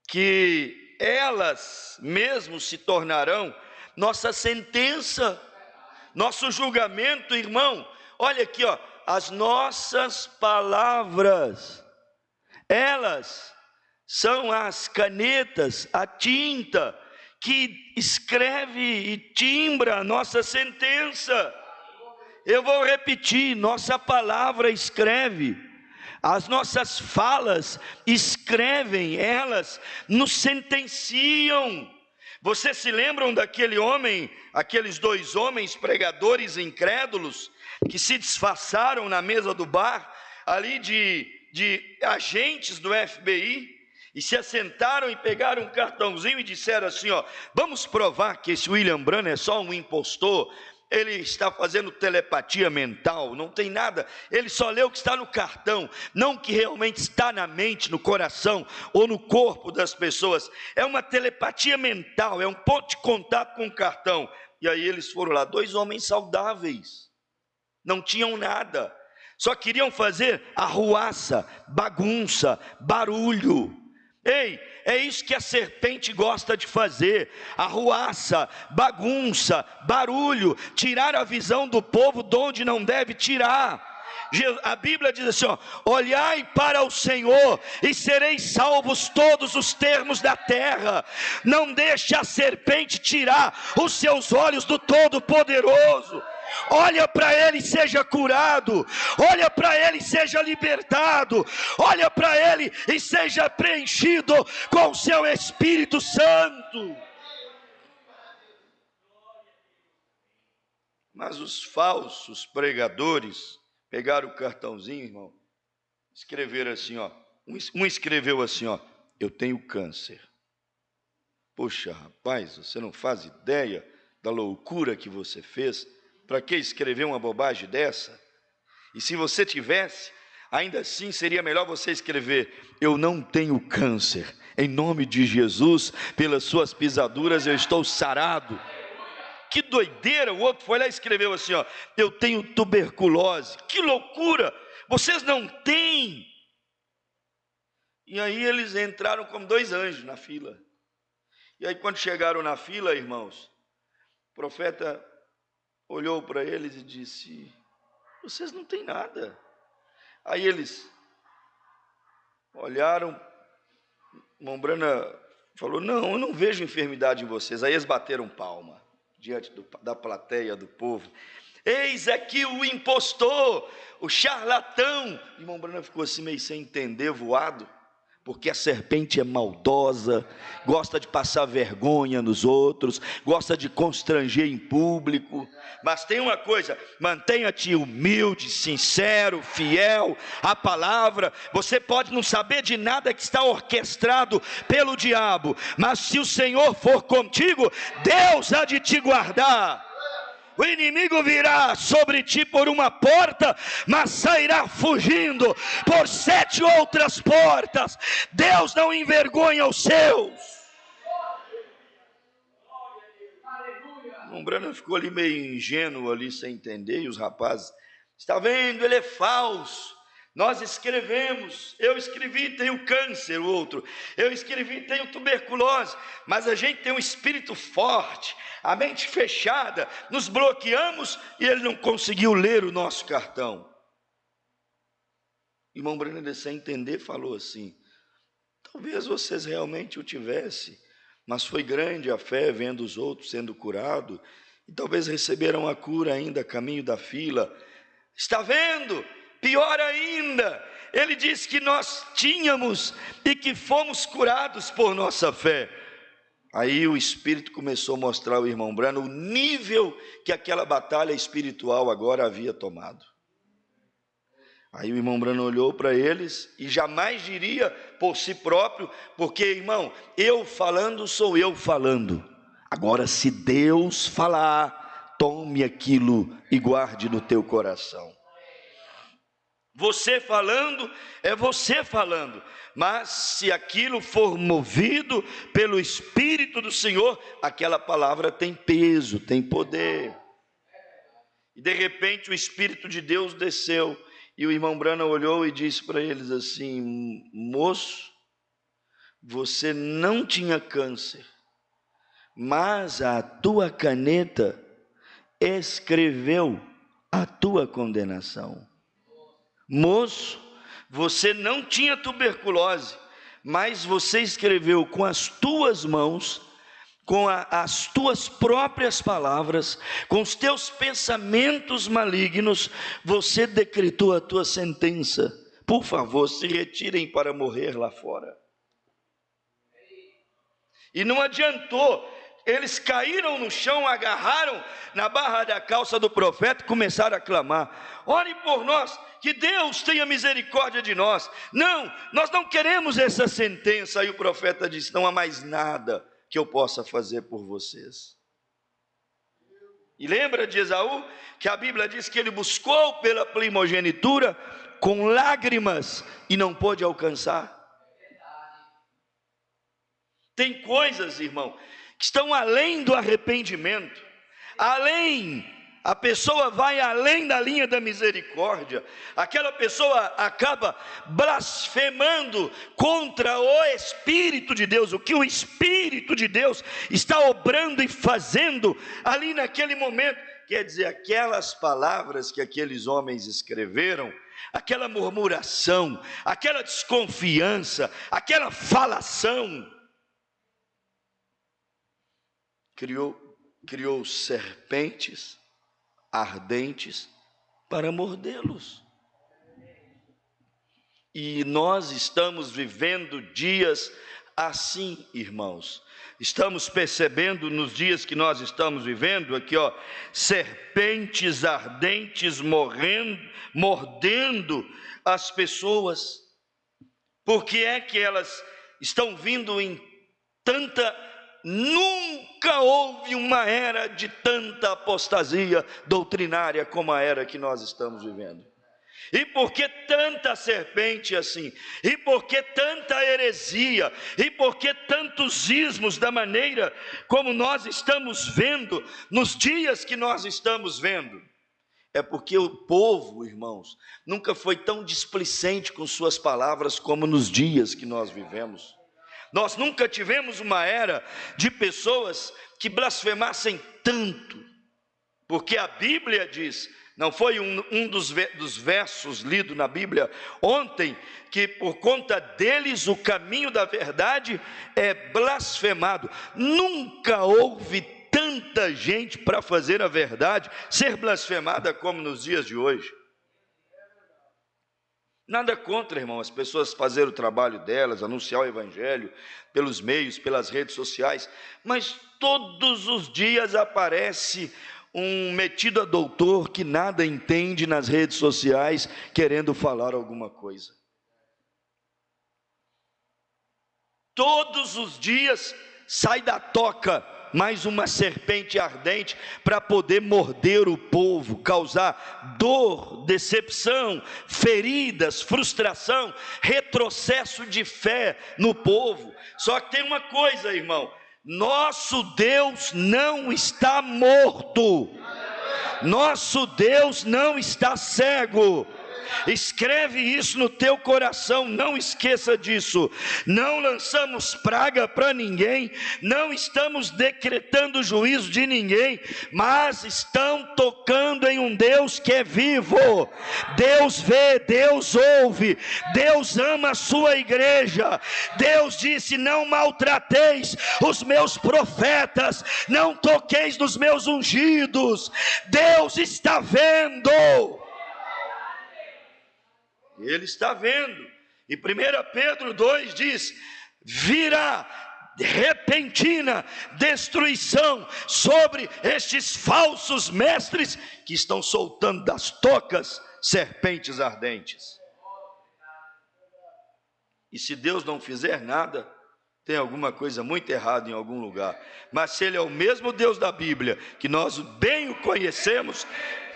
que elas mesmo se tornarão nossa sentença, nosso julgamento. Irmão, olha aqui, ó, as nossas palavras, elas são as canetas, a tinta que escreve e timbra a nossa sentença. Eu vou repetir, nossa palavra escreve, as nossas falas escrevem, elas nos sentenciam. Vocês se lembram daquele homem, aqueles 2 homens pregadores incrédulos, que se disfarçaram na mesa do bar, ali de agentes do FBI, e se assentaram e pegaram um cartãozinho e disseram assim, ó, vamos provar que esse William Branham é só um impostor, ele está fazendo telepatia mental, não tem nada, ele só lê o que está no cartão, não o que realmente está na mente, no coração ou no corpo das pessoas. É uma telepatia mental, é um ponto de contato com o cartão. E aí eles foram lá, 2 homens saudáveis, não tinham nada, só queriam fazer arruaça, bagunça, barulho. Ei, é isso que a serpente gosta de fazer: arruaça, bagunça, barulho, tirar a visão do povo de onde não deve tirar. A Bíblia diz assim, ó, olhai para o Senhor e sereis salvos todos os termos da terra. Não deixe a serpente tirar os seus olhos do Todo-Poderoso. Olha para Ele e seja curado, olha para Ele e seja libertado, olha para Ele e seja preenchido com o seu Espírito Santo. Mas os falsos pregadores pegaram o cartãozinho, irmão, escreveram assim, ó, um escreveu assim, ó, eu tenho câncer. Poxa, rapaz, você não faz ideia da loucura que você fez. Para que escrever uma bobagem dessa? E se você tivesse, ainda assim seria melhor você escrever, eu não tenho câncer, em nome de Jesus, pelas suas pisaduras eu estou sarado. que doideira. O outro foi lá e escreveu assim, ó: eu tenho tuberculose. Que loucura, vocês não têm? E aí eles entraram como dois anjos na fila. E aí quando chegaram na fila, irmãos, o profeta olhou para eles e disse: vocês não têm nada. Aí eles olharam, Mombrana falou: não, eu não vejo enfermidade em vocês. Aí eles bateram palma diante da plateia, do povo. Eis aqui o impostor, o charlatão. E Mombrana ficou assim meio sem entender, voado, porque a serpente é maldosa, gosta de passar vergonha nos outros, gosta de constranger em público. Mas tem uma coisa: mantenha-te humilde, sincero, fiel à palavra. Você pode não saber de nada que está orquestrado pelo diabo, mas se o Senhor for contigo, Deus há de te guardar. O inimigo virá sobre ti por uma porta, mas sairá fugindo por 7 outras portas. Deus não envergonha os seus. O Brana ficou ali meio ingênuo, ali sem entender, e os rapazes: está vendo, ele é falso. Nós escrevemos, eu escrevi, tenho câncer, o outro, eu escrevi, tenho tuberculose, mas a gente tem um espírito forte, a mente fechada, nos bloqueamos e ele não conseguiu ler o nosso cartão. Irmão Breno, sem entender, falou assim: talvez vocês realmente o tivessem, mas foi grande a fé vendo os outros sendo curados, e talvez receberam a cura ainda a caminho da fila. Está vendo? Pior ainda, ele diz que nós tínhamos e que fomos curados por nossa fé. Aí o Espírito começou a mostrar ao irmão Brano o nível que aquela batalha espiritual agora havia tomado. Aí o irmão Brano olhou para eles e jamais diria por si próprio, porque, irmão, eu falando sou eu falando. Agora, se Deus falar, tome aquilo e guarde no teu coração. Você falando, é você falando, mas se aquilo for movido pelo Espírito do Senhor, aquela palavra tem peso, tem poder. E de repente o Espírito de Deus desceu, e o irmão Brana olhou e disse para eles assim: moço, você não tinha câncer, mas a tua caneta escreveu a tua condenação. Moço, você não tinha tuberculose, mas você escreveu com as tuas mãos, com as tuas próprias palavras, com os teus pensamentos malignos, você decretou a tua sentença. Por favor, se retirem para morrer lá fora. E não adiantou, eles caíram no chão, agarraram na barra da calça do profeta e começaram a clamar: ore por nós, que Deus tenha misericórdia de nós. Não, nós não queremos essa sentença. Aí o profeta disse: não há mais nada que eu possa fazer por vocês. E lembra de Esaú, que a Bíblia diz que ele buscou pela primogenitura com lágrimas e não pôde alcançar. Tem coisas, irmão, que estão além do arrependimento, a pessoa vai além da linha da misericórdia, aquela pessoa acaba blasfemando contra o Espírito de Deus, o que o Espírito de Deus está obrando e fazendo ali naquele momento. Quer dizer, aquelas palavras que aqueles homens escreveram, aquela murmuração, aquela desconfiança, aquela falação, criou serpentes ardentes para mordê-los. E nós estamos vivendo dias assim, irmãos. Estamos percebendo nos dias que nós estamos vivendo aqui, ó, serpentes ardentes mordendo as pessoas. Por que é que elas estão vindo em tanta... Nunca houve uma era de tanta apostasia doutrinária como a era que nós estamos vivendo. E por que tanta serpente assim? E por que tanta heresia? E por que tantos ismos da maneira como nós estamos vendo, nos dias que nós estamos vendo? É porque o povo, irmãos, nunca foi tão displicente com suas palavras como nos dias que nós vivemos. Nós nunca tivemos uma era de pessoas que blasfemassem tanto, porque a Bíblia diz, não foi um dos versos lido na Bíblia ontem, que por conta deles o caminho da verdade é blasfemado. Nunca houve tanta gente para fazer a verdade ser blasfemada como nos dias de hoje. Nada contra, irmão, as pessoas fazerem o trabalho delas, anunciar o evangelho pelos meios, pelas redes sociais, mas todos os dias aparece um metido a doutor que nada entende nas redes sociais, querendo falar alguma coisa. Todos os dias sai da toca mais uma serpente ardente para poder morder o povo, causar dor, decepção, feridas, frustração, retrocesso de fé no povo. Só que tem uma coisa, irmão, nosso Deus não está morto, nosso Deus não está cego. Escreve isso no teu coração, não esqueça disso. Não lançamos praga para ninguém, não estamos decretando juízo de ninguém, mas estão tocando em um Deus que é vivo. Deus vê, Deus ouve, Deus ama a sua igreja. Deus disse: não maltrateis os meus profetas, não toqueis nos meus ungidos. Deus está vendo. Ele está vendo. E 1 Pedro 2 diz: virá repentina destruição sobre estes falsos mestres que estão soltando das tocas serpentes ardentes. E se Deus não fizer nada, tem alguma coisa muito errada em algum lugar. Mas se Ele é o mesmo Deus da Bíblia, que nós bem o conhecemos,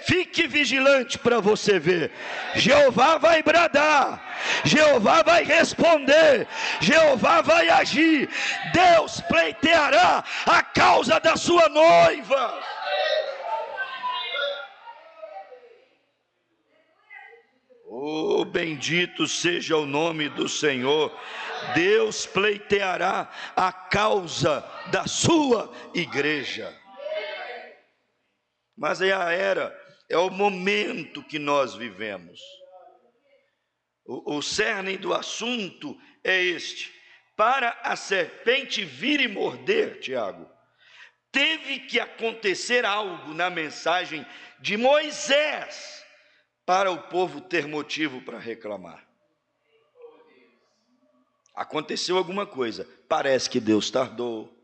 fique vigilante para você ver. Jeová vai bradar, Jeová vai responder, Jeová vai agir. Deus pleiteará a causa da sua noiva. Oh, bendito seja o nome do Senhor. Deus pleiteará a causa da sua igreja. Mas é a era, é o momento que nós vivemos. O cerne do assunto é este: para a serpente vir e morder, Tiago, teve que acontecer algo na mensagem de Moisés para o povo ter motivo para reclamar. Aconteceu alguma coisa, parece que Deus tardou,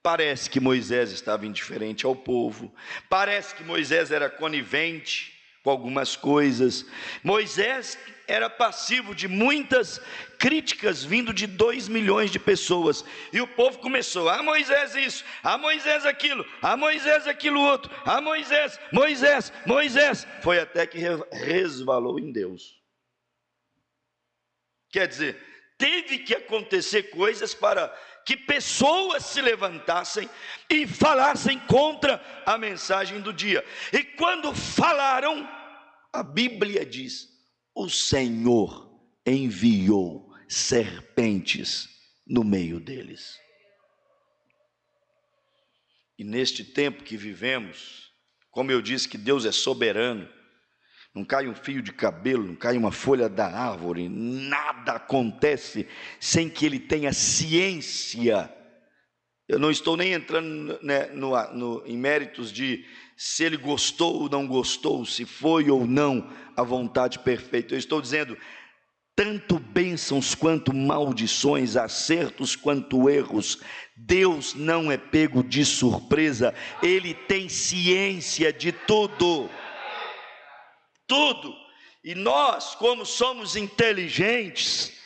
parece que Moisés estava indiferente ao povo, parece que Moisés era conivente com algumas coisas. Moisés era passivo de muitas críticas vindo de 2 milhões de pessoas, e o povo começou: a Moisés isso, a Moisés aquilo, a Moisés aquilo outro, a Moisés, Moisés, Moisés. Foi até que resvalou em Deus. Quer dizer, teve que acontecer coisas para que pessoas se levantassem e falassem contra a mensagem do dia. E quando falaram, a Bíblia diz: o Senhor enviou serpentes no meio deles. E neste tempo que vivemos, como eu disse que Deus é soberano, não cai um fio de cabelo, não cai uma folha da árvore, nada acontece sem que Ele tenha ciência. Eu não estou nem entrando, né, em méritos de se Ele gostou ou não gostou, se foi ou não a vontade perfeita. Eu estou dizendo, tanto bênçãos quanto maldições, acertos quanto erros, Deus não é pego de surpresa, Ele tem ciência de tudo. Tudo. E nós, como somos inteligentes,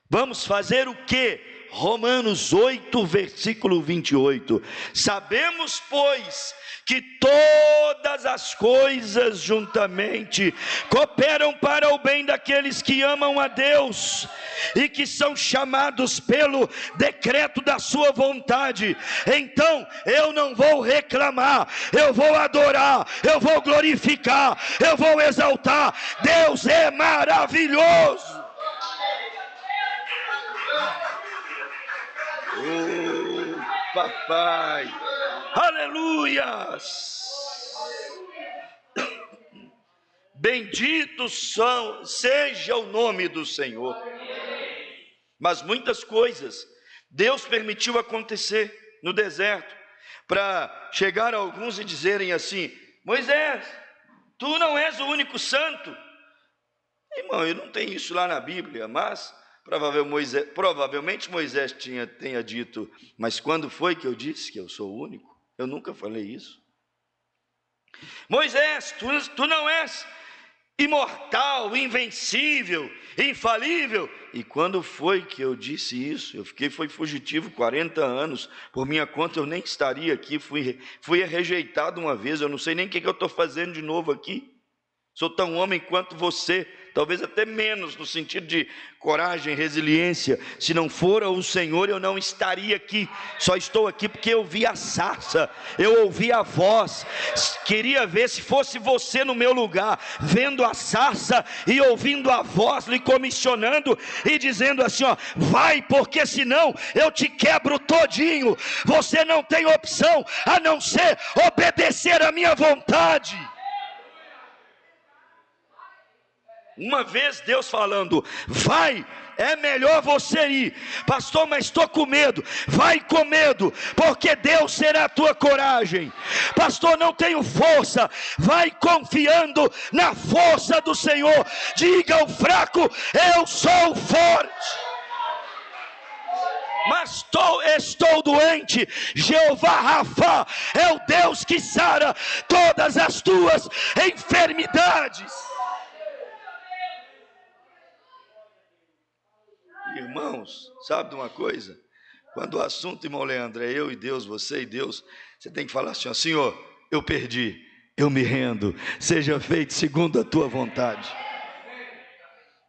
vamos fazer o quê? Romanos 8, versículo 28. Sabemos, pois, que todas todas as coisas juntamente cooperam para o bem daqueles que amam a Deus e que são chamados pelo decreto da sua vontade. Então eu não vou reclamar, eu vou adorar, eu vou glorificar, eu vou exaltar. Deus é maravilhoso. Oh, papai, aleluias. Bendito seja o nome do Senhor. Mas muitas coisas Deus permitiu acontecer no deserto, para chegar a alguns e dizerem assim: Moisés, tu não és o único santo. Irmão, eu não tenho isso lá na Bíblia, mas provavelmente Moisés tenha dito: mas quando foi que eu disse que eu sou o único? Eu nunca falei isso. Moisés, tu não és imortal, invencível, infalível. E quando foi que eu disse isso? Eu fui fugitivo 40 anos, por minha conta eu nem estaria aqui, fui rejeitado uma vez, eu não sei nem o que eu estou fazendo de novo aqui. Sou tão homem quanto você, talvez até menos, no sentido de coragem, resiliência. Se não for o Senhor, eu não estaria aqui. Só estou aqui porque eu vi a sarça, eu ouvi a voz. Queria ver se fosse você no meu lugar, vendo a sarça e ouvindo a voz, lhe comissionando e dizendo assim: ó, vai, porque senão eu te quebro todinho. Você não tem opção a não ser obedecer à minha vontade. Uma vez Deus falando: vai, é melhor você ir. Pastor, mas estou com medo. Vai com medo, porque Deus será a tua coragem. Pastor, não tenho força. Vai confiando na força do Senhor. Diga ao fraco: eu sou forte. Mas estou doente. Jeová Rafa é o Deus que sara todas as tuas enfermidades. Irmãos, sabe de uma coisa? Quando o assunto, irmão Leandro, é eu e Deus, você e Deus, você tem que falar assim: ó, Senhor, eu perdi, eu me rendo, seja feito segundo a tua vontade.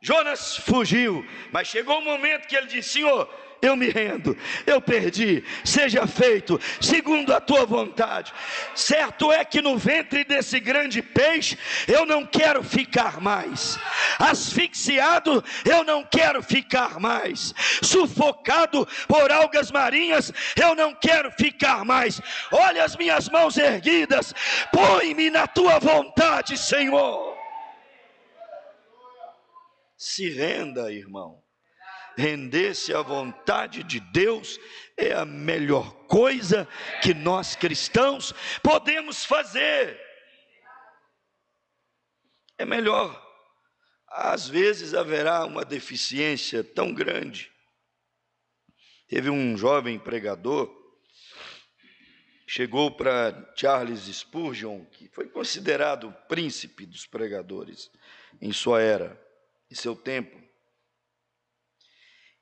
Jonas fugiu, mas chegou um momento que ele disse: Senhor, eu me rendo, eu perdi, seja feito segundo a tua vontade. Certo é que no ventre desse grande peixe eu não quero ficar mais, asfixiado eu não quero ficar mais, sufocado por algas marinhas eu não quero ficar mais. Olha as minhas mãos erguidas, põe-me na tua vontade, Senhor. Se renda, irmão. Render-se à vontade de Deus é a melhor coisa que nós cristãos podemos fazer. É melhor. Às vezes haverá uma deficiência tão grande. Teve um jovem pregador, chegou para Charles Spurgeon, que foi considerado o príncipe dos pregadores em sua era, em seu tempo.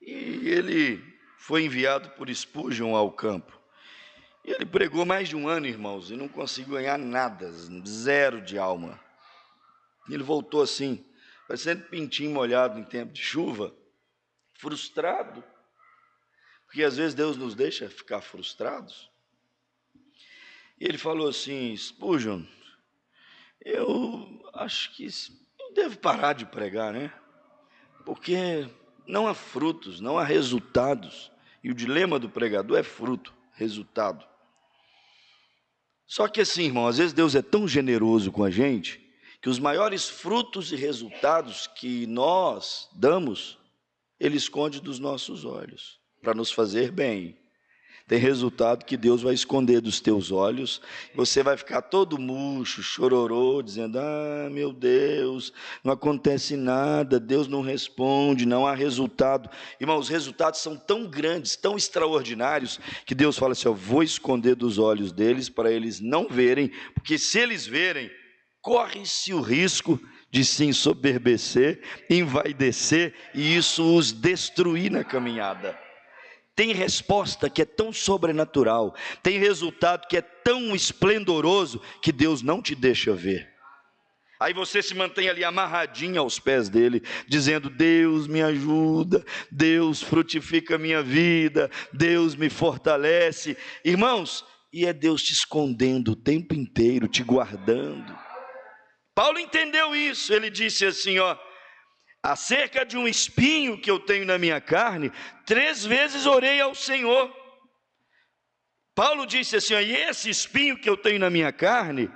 E ele foi enviado por Spurgeon ao campo. E ele pregou mais de um ano, irmãos, e não conseguiu ganhar nada, zero de alma. E ele voltou assim, parecendo pintinho molhado em tempo de chuva, frustrado. Porque às vezes Deus nos deixa ficar frustrados. E ele falou assim: Spurgeon, eu acho que eu devo parar de pregar, né? Porque não há frutos, não há resultados. E o dilema do pregador é fruto, resultado. Só que assim, irmão, às vezes Deus é tão generoso com a gente, que os maiores frutos e resultados que nós damos, Ele esconde dos nossos olhos, para nos fazer bem. Tem resultado que Deus vai esconder dos teus olhos, você vai ficar todo murcho, chororô, dizendo: ah, meu Deus, não acontece nada, Deus não responde, não há resultado. Irmão, os resultados são tão grandes, tão extraordinários, que Deus fala assim: eu vou esconder dos olhos deles, para eles não verem, porque se eles verem, corre-se o risco de se ensoberbecer, envaidecer, e isso os destruir na caminhada. tem resposta que é tão sobrenatural, tem resultado que é tão esplendoroso, que Deus não te deixa ver. Aí você se mantém ali amarradinho aos pés dele, dizendo: Deus me ajuda, Deus frutifica a minha vida, Deus me fortalece. Irmãos, e é Deus te escondendo o tempo inteiro, te guardando. Paulo entendeu isso, ele disse assim, acerca de um espinho que eu tenho na minha carne, 3 vezes orei ao Senhor. Paulo disse assim, e esse espinho que eu tenho na minha carne,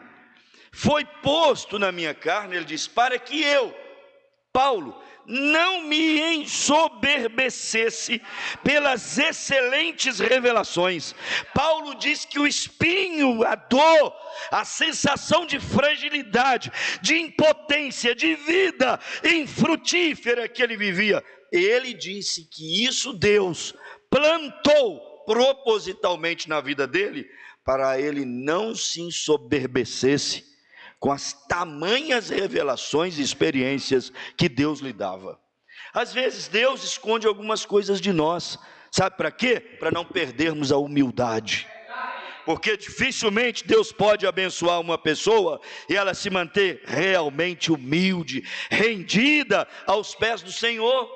foi posto na minha carne, ele diz, para que eu, Paulo, não me ensoberbecesse pelas excelentes revelações. Paulo diz que o espinho, a dor, a sensação de fragilidade, de impotência, de vida infrutífera que ele vivia, ele disse que isso Deus plantou propositalmente na vida dele, para ele não se ensoberbecesse com as tamanhas revelações e experiências que Deus lhe dava. Às vezes Deus esconde algumas coisas de nós, sabe para quê? Para não perdermos a humildade, porque dificilmente Deus pode abençoar uma pessoa e ela se manter realmente humilde, rendida aos pés do Senhor.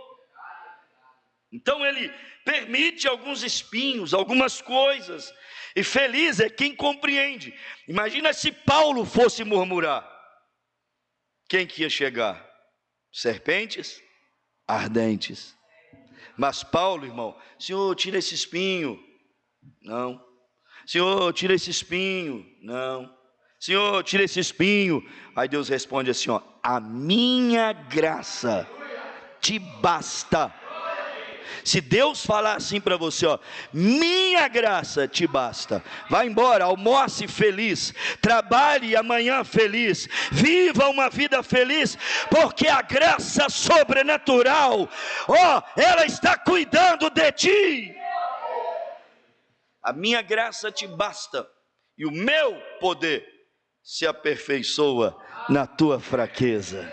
Então ele permite alguns espinhos, algumas coisas, e feliz é quem compreende. Imagina se Paulo fosse murmurar, quem que ia chegar? Serpentes ardentes. Mas Paulo, irmão, Senhor, tira esse espinho. Não. Senhor, tira esse espinho. Não. Senhor, tira esse espinho. Aí Deus responde assim, a minha graça te basta. Se Deus falar assim para você, minha graça te basta, vá embora, almoce feliz, trabalhe amanhã feliz, viva uma vida feliz, porque a graça sobrenatural, ela está cuidando de ti. A minha graça te basta, e o meu poder se aperfeiçoa na tua fraqueza.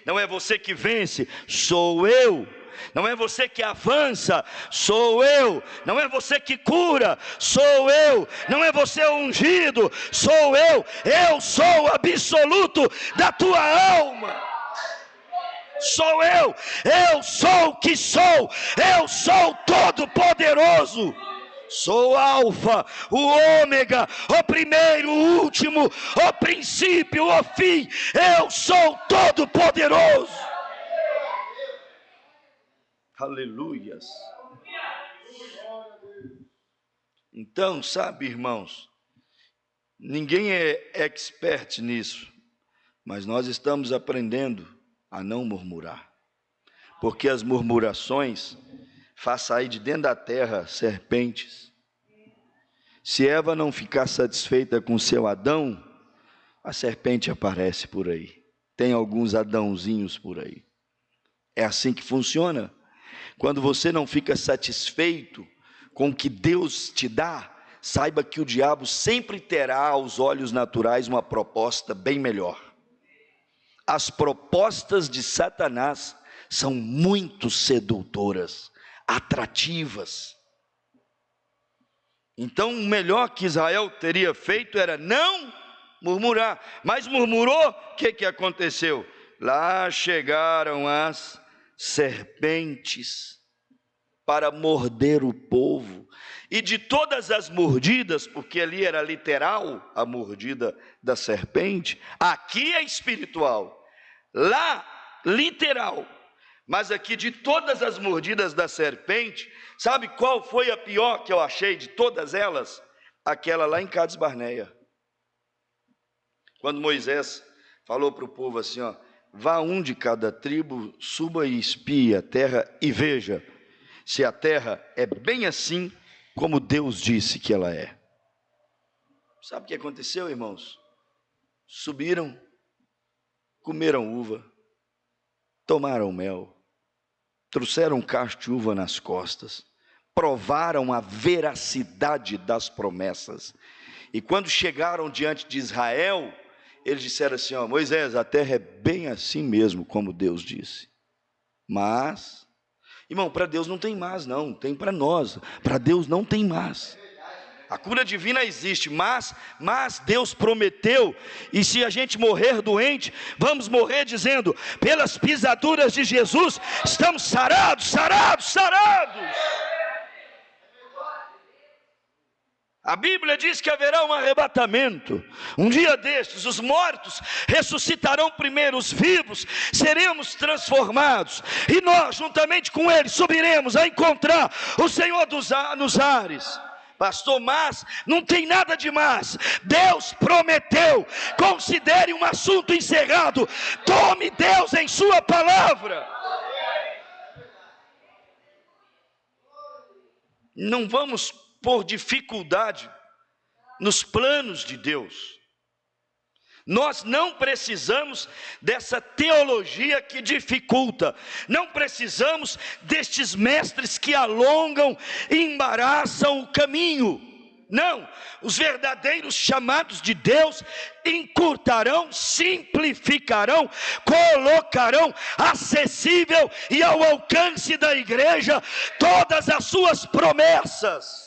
Não é você que vence, sou eu. Não é você que avança, sou eu. Não é você que cura, sou eu. Não é você ungido, sou eu. Eu sou o absoluto da tua alma. Sou eu sou o que sou, eu sou todo poderoso. Sou o alfa, o ômega, o primeiro, o último, o princípio, o fim. Eu sou todo poderoso. Aleluias. Então, sabe, irmãos, ninguém é expert nisso, mas nós estamos aprendendo a não murmurar, porque as murmurações fazem sair de dentro da terra serpentes. Se Eva não ficar satisfeita com seu Adão, a serpente aparece por aí. Tem alguns Adãozinhos por aí. É assim que funciona. Quando você não fica satisfeito com o que Deus te dá, saiba que o diabo sempre terá aos olhos naturais uma proposta bem melhor. As propostas de Satanás são muito sedutoras, atrativas. Então o melhor que Israel teria feito era não murmurar. Mas murmurou, o que aconteceu? Lá chegaram as serpentes para morder o povo, e de todas as mordidas, porque ali era literal a mordida da serpente, aqui é espiritual, lá literal, mas aqui de todas as mordidas da serpente, sabe qual foi a pior que eu achei de todas elas? Aquela lá em Cades Barneia, quando Moisés falou para o povo assim, vá um de cada tribo, suba e espie a terra e veja se a terra é bem assim como Deus disse que ela é. Sabe o que aconteceu, irmãos? Subiram, comeram uva, tomaram mel, trouxeram um cacho de uva nas costas, provaram a veracidade das promessas, e quando chegaram diante de Israel, eles disseram assim, Moisés, a terra é bem assim mesmo, como Deus disse. Mas Irmão, para Deus não tem mais, não, tem para nós. Para Deus não tem mais. A cura divina existe, mas Deus prometeu, e se a gente morrer doente, vamos morrer dizendo: pelas pisaduras de Jesus, estamos sarados, sarados, sarados. A Bíblia diz que haverá um arrebatamento. Um dia destes, os mortos ressuscitarão primeiro, os vivos seremos transformados, e nós, juntamente com eles, subiremos a encontrar o Senhor nos ares. Pastor, mas não tem nada de mais. Deus prometeu. Considere um assunto encerrado. Tome Deus em sua palavra. Não vamos por dificuldade nos planos de Deus. Nós não precisamos dessa teologia que dificulta, não precisamos destes mestres que alongam e embaraçam o caminho. Não, os verdadeiros chamados de Deus encurtarão, simplificarão, colocarão acessível e ao alcance da igreja todas as suas promessas.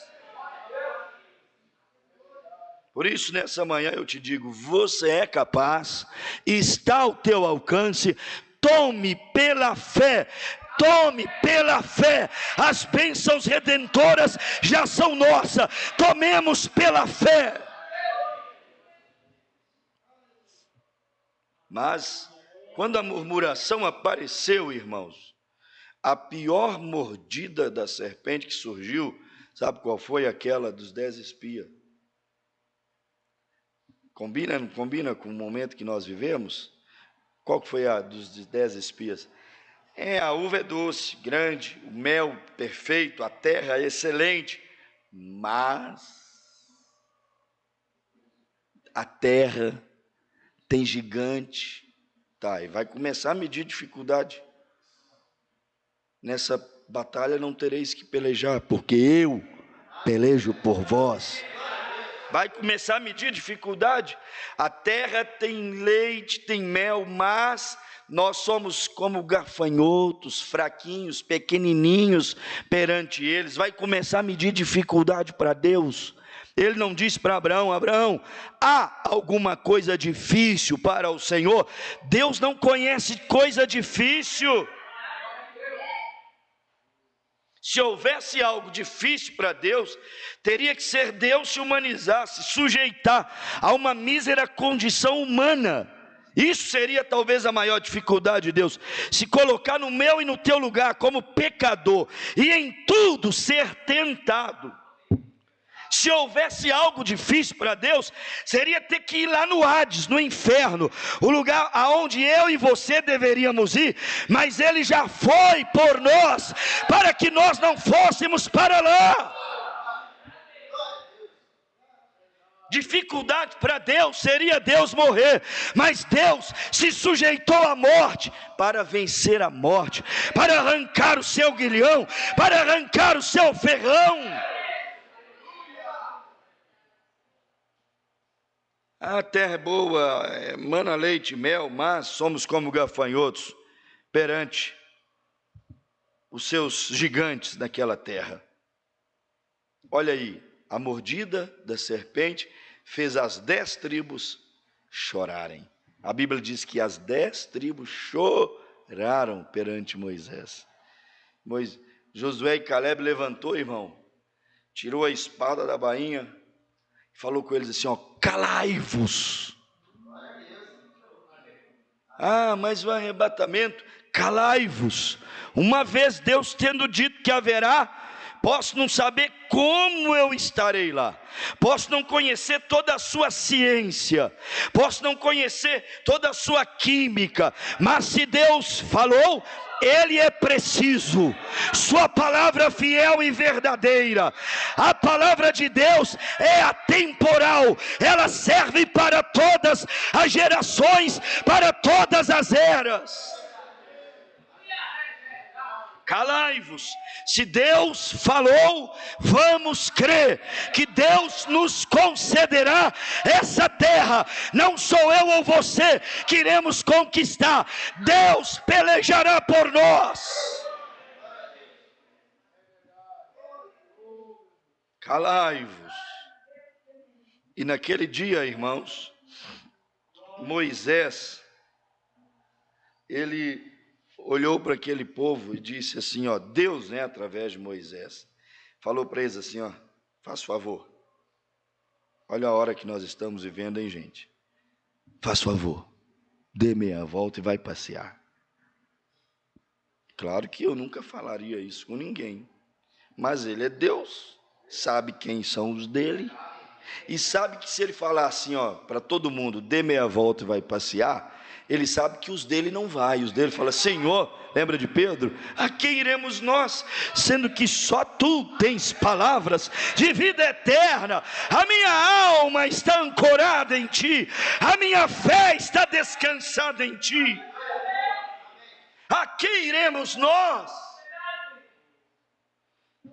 Por isso, nessa manhã eu te digo: você é capaz, está ao teu alcance, tome pela fé, as bênçãos redentoras já são nossas, tomemos pela fé. Mas, quando a murmuração apareceu, irmãos, a pior mordida da serpente que surgiu, sabe qual foi? Aquela dos 10 espias. Combina com o momento que nós vivemos? Qual que foi a dos 10 espias? A uva é doce, grande, o mel perfeito, a terra é excelente, mas a terra tem gigante. Tá, e vai começar a medir dificuldade. Nessa batalha não tereis que pelejar, porque eu pelejo por vós. Vai começar a medir dificuldade. A terra tem leite, tem mel, mas nós somos como gafanhotos, fraquinhos, pequenininhos perante eles. Vai começar a medir dificuldade para Deus. Ele não disse para Abraão: Abraão, há alguma coisa difícil para o Senhor? Deus não conhece coisa difícil. Se houvesse algo difícil para Deus, teria que ser Deus se humanizar, se sujeitar a uma mísera condição humana. Isso seria talvez a maior dificuldade de Deus, se colocar no meu e no teu lugar como pecador, e em tudo ser tentado. Se houvesse algo difícil para Deus, seria ter que ir lá no Hades, no inferno, o lugar aonde eu e você deveríamos ir, mas Ele já foi por nós, para que nós não fôssemos para lá. Dificuldade para Deus seria Deus morrer, mas Deus se sujeitou à morte para vencer a morte, para arrancar o seu guilhão, para arrancar o seu ferrão. A terra é boa, mana leite e mel, mas somos como gafanhotos perante os seus gigantes naquela terra. Olha aí, a mordida da serpente fez as 10 tribos chorarem. A Bíblia diz que as 10 tribos choraram perante Moisés. Josué e Caleb levantou, irmão, tirou a espada da bainha, falou com eles assim, calai-vos. Mas o arrebatamento, calai-vos. Uma vez Deus tendo dito que haverá, posso não saber como eu estarei lá, posso não conhecer toda a sua ciência, posso não conhecer toda a sua química, mas se Deus falou, Ele é preciso, sua palavra fiel e verdadeira. A palavra de Deus é atemporal, ela serve para todas as gerações, para todas as eras. Calai-vos. Se Deus falou, vamos crer que Deus nos concederá essa terra. Não sou eu ou você que iremos conquistar, Deus pelejará por nós. calai-vos. E naquele dia, irmãos, Moisés, ele olhou para aquele povo e disse assim, ó, Deus, né, através de Moisés, falou para eles assim, ó, faz favor, olha a hora que nós estamos vivendo, hein, gente? Faz favor, dê meia volta e vai passear. Claro que eu nunca falaria isso com ninguém, mas ele é Deus, sabe quem são os dele, e sabe que se ele falar assim, ó, para todo mundo, dê meia volta e vai passear, ele sabe que os dele não vai, os dele fala, Senhor, lembra de Pedro? A quem iremos nós, sendo que só tu tens palavras de vida eterna, a minha alma está ancorada em ti, a minha fé está descansada em ti, a quem iremos nós?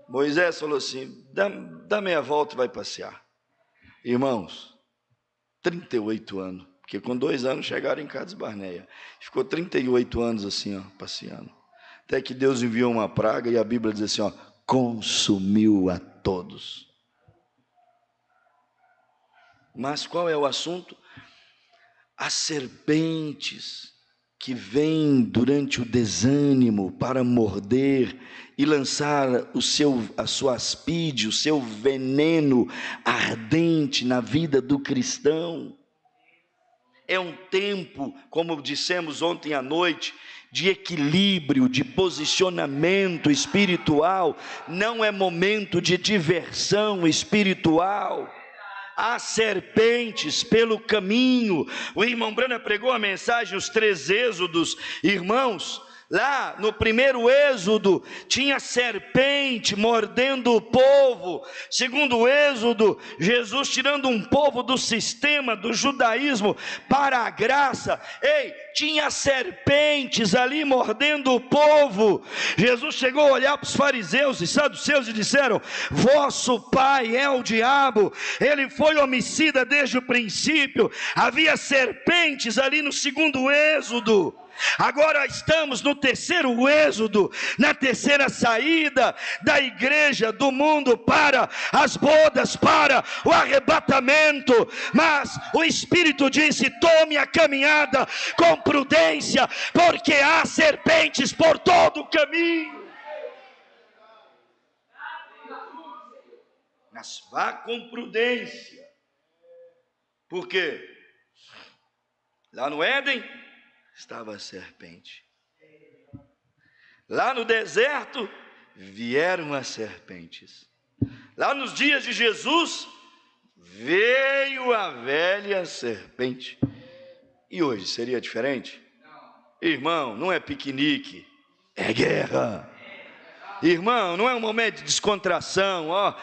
Moisés falou assim, dá meia volta e vai passear. Irmãos, 38 anos, porque com 2 anos chegaram em Cades Barneia, ficou 38 anos assim, ó, passeando, até que Deus enviou uma praga, e a Bíblia diz assim, ó, consumiu a todos. Mas qual é o assunto? As serpentes que vêm durante o desânimo para morder e lançar a sua aspide, o seu veneno ardente na vida do cristão. É um tempo, como dissemos ontem à noite, de equilíbrio, de posicionamento espiritual, não é momento de diversão espiritual. Há serpentes pelo caminho. O irmão Brana pregou a mensagem, os 3 êxodos, irmãos. Lá no primeiro êxodo, tinha serpente mordendo o povo. Segundo êxodo, Jesus tirando um povo do sistema do judaísmo para a graça. Tinha serpentes ali mordendo o povo. Jesus chegou a olhar para os fariseus e saduceus e disseram, vosso pai é o diabo, ele foi homicida desde o princípio. Havia serpentes ali no segundo êxodo. Agora estamos no terceiro êxodo, na terceira saída da igreja do mundo para as bodas, para o arrebatamento. Mas o Espírito disse, tome a caminhada com prudência, porque há serpentes por todo o caminho. Mas vá com prudência. Por quê? Lá no Éden estava a serpente. Lá no deserto vieram as serpentes. Lá nos dias de Jesus veio a velha serpente. E hoje seria diferente? Irmão, não é piquenique, é guerra. Irmão, não é um momento de descontração, ó,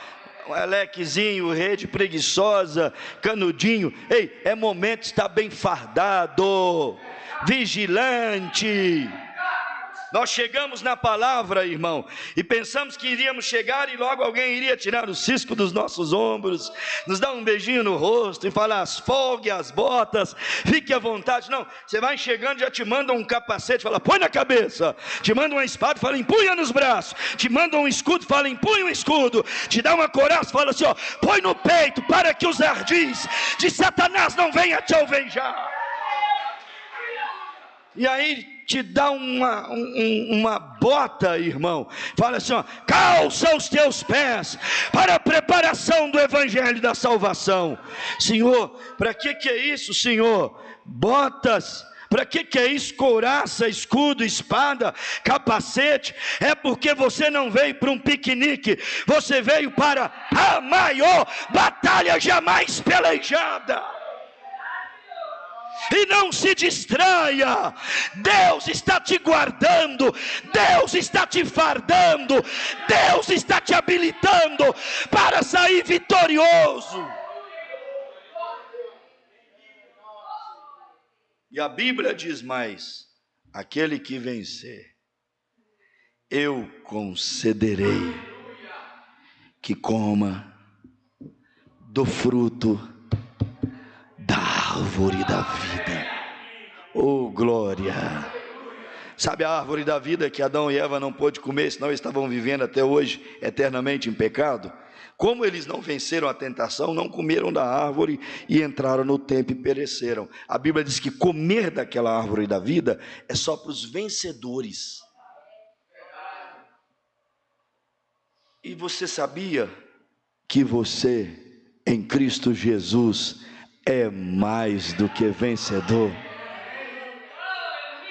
um Alequezinho, rede preguiçosa, canudinho. É momento de estar bem fardado, vigilante. Nós chegamos na palavra, irmão, e pensamos que iríamos chegar e logo alguém iria tirar o cisco dos nossos ombros, nos dar um beijinho no rosto e falar, folgue as botas, fique à vontade. Não, você vai chegando, já te manda um capacete, fala, põe na cabeça, te manda uma espada, fala, empunha nos braços, te manda um escudo, fala, empunha um escudo, te dá uma couraça, fala assim, ó, põe no peito, para que os ardis de Satanás não venham te alvejar. E aí te dá uma bota, irmão, fala assim, ó, calça os teus pés para a preparação do evangelho da salvação. Senhor, para que é isso, Senhor? Botas. Para que é isso? Couraça, escudo, espada, capacete? É porque você não veio para um piquenique, você veio para a maior batalha jamais pelejada. E não se distraia, Deus está te guardando, Deus está te fardando, Deus está te habilitando para sair vitorioso. E a Bíblia diz mais, aquele que vencer, eu concederei que coma do fruto da árvore da vida. Oh glória! Sabe a árvore da vida que Adão e Eva não pôde comer, senão estavam vivendo até hoje eternamente em pecado? Como eles não venceram a tentação, não comeram da árvore e entraram no templo e pereceram. A Bíblia diz que comer daquela árvore da vida é só para os vencedores. E você sabia que você, em Cristo Jesus, é mais do que vencedor?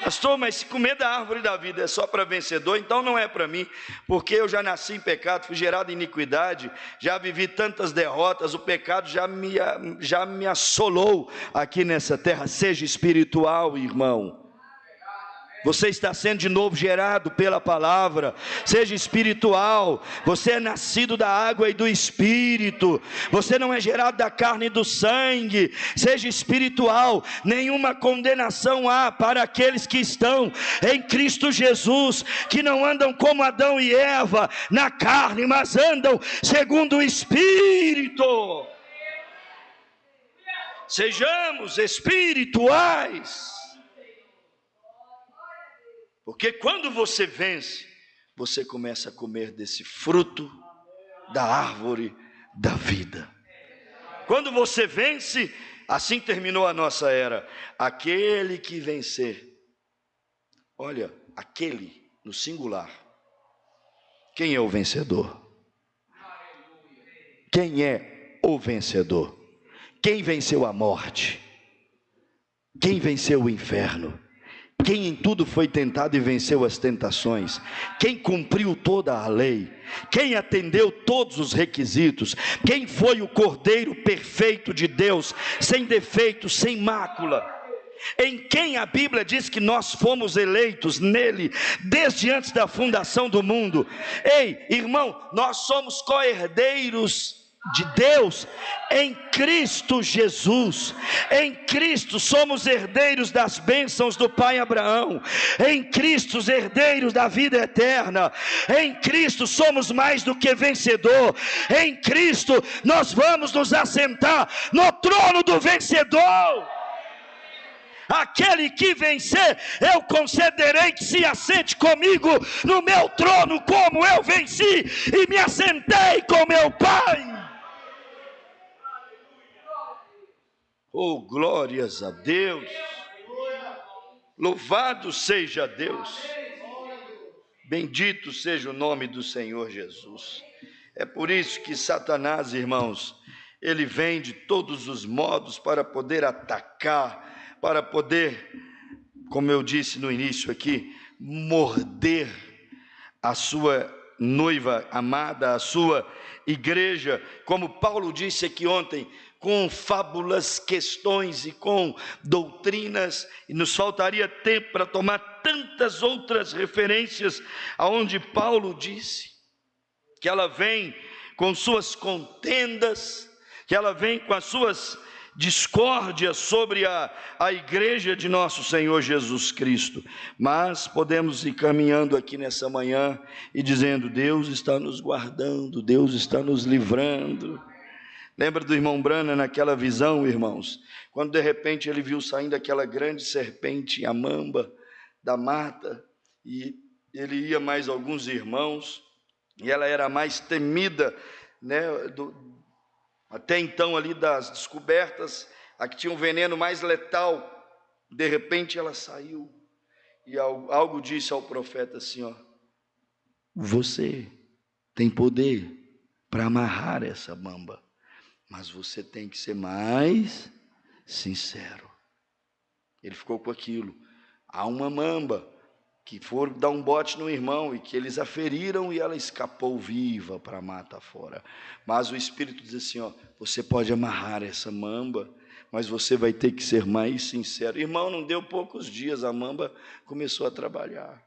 Pastor, mas se comer da árvore da vida é só para vencedor, então não é para mim, porque eu já nasci em pecado, fui gerado em iniquidade, já vivi tantas derrotas, o pecado já me assolou aqui nessa terra. Seja espiritual, irmão. Você está sendo de novo gerado pela palavra. Seja espiritual. Você é nascido da água e do Espírito. Você não é gerado da carne e do sangue. Seja espiritual. Nenhuma condenação há para aqueles que estão em Cristo Jesus, que não andam como Adão e Eva na carne, mas andam segundo o Espírito. Sejamos espirituais. Porque quando você vence, você começa a comer desse fruto da árvore da vida. Quando você vence, assim terminou a nossa era. Aquele que vencer, olha, aquele no singular. Quem é o vencedor? Quem é o vencedor? Quem venceu a morte? Quem venceu o inferno? Quem em tudo foi tentado e venceu as tentações? Quem cumpriu toda a lei? Quem atendeu todos os requisitos? Quem foi o Cordeiro perfeito de Deus, sem defeito, sem mácula? Em quem a Bíblia diz que nós fomos eleitos nele, desde antes da fundação do mundo. Ei, irmão, nós somos co-herdeiros de Deus em Cristo Jesus. Em Cristo somos herdeiros das bênçãos do pai Abraão. Em Cristo herdeiros da vida eterna. Em Cristo somos mais do que vencedor. Em Cristo nós vamos nos assentar no trono do vencedor. Aquele que vencer, eu concederei que se assente comigo no meu trono, como eu venci e me assentei com meu Pai. Oh, glórias a Deus. Louvado seja Deus. Bendito seja o nome do Senhor Jesus. É por isso que Satanás, irmãos, ele vem de todos os modos para poder atacar, para poder, como eu disse no início aqui, morder a sua noiva amada, a sua igreja, como Paulo disse aqui ontem, com fábulas, questões e com doutrinas, e nos faltaria tempo para tomar tantas outras referências, aonde Paulo disse que ela vem com suas contendas, que ela vem com as suas discórdias sobre a igreja de nosso Senhor Jesus Cristo. Mas podemos ir caminhando aqui nessa manhã e dizendo: Deus está nos guardando, Deus está nos livrando. Lembra do irmão Branham naquela visão, irmãos? Quando de repente ele viu saindo aquela grande serpente, a mamba da mata, e ele ia mais alguns irmãos, e ela era a mais temida, né, até então ali das descobertas, a que tinha um veneno mais letal. De repente ela saiu, e algo disse ao profeta assim, ó: você tem poder para amarrar essa mamba, mas você tem que ser mais sincero. Ele ficou com aquilo. Há uma mamba que foram dar um bote no irmão e que eles a feriram e ela escapou viva para a mata fora. Mas o Espírito diz assim, ó: você pode amarrar essa mamba, mas você vai ter que ser mais sincero. Irmão, não deu poucos dias, a mamba começou a trabalhar.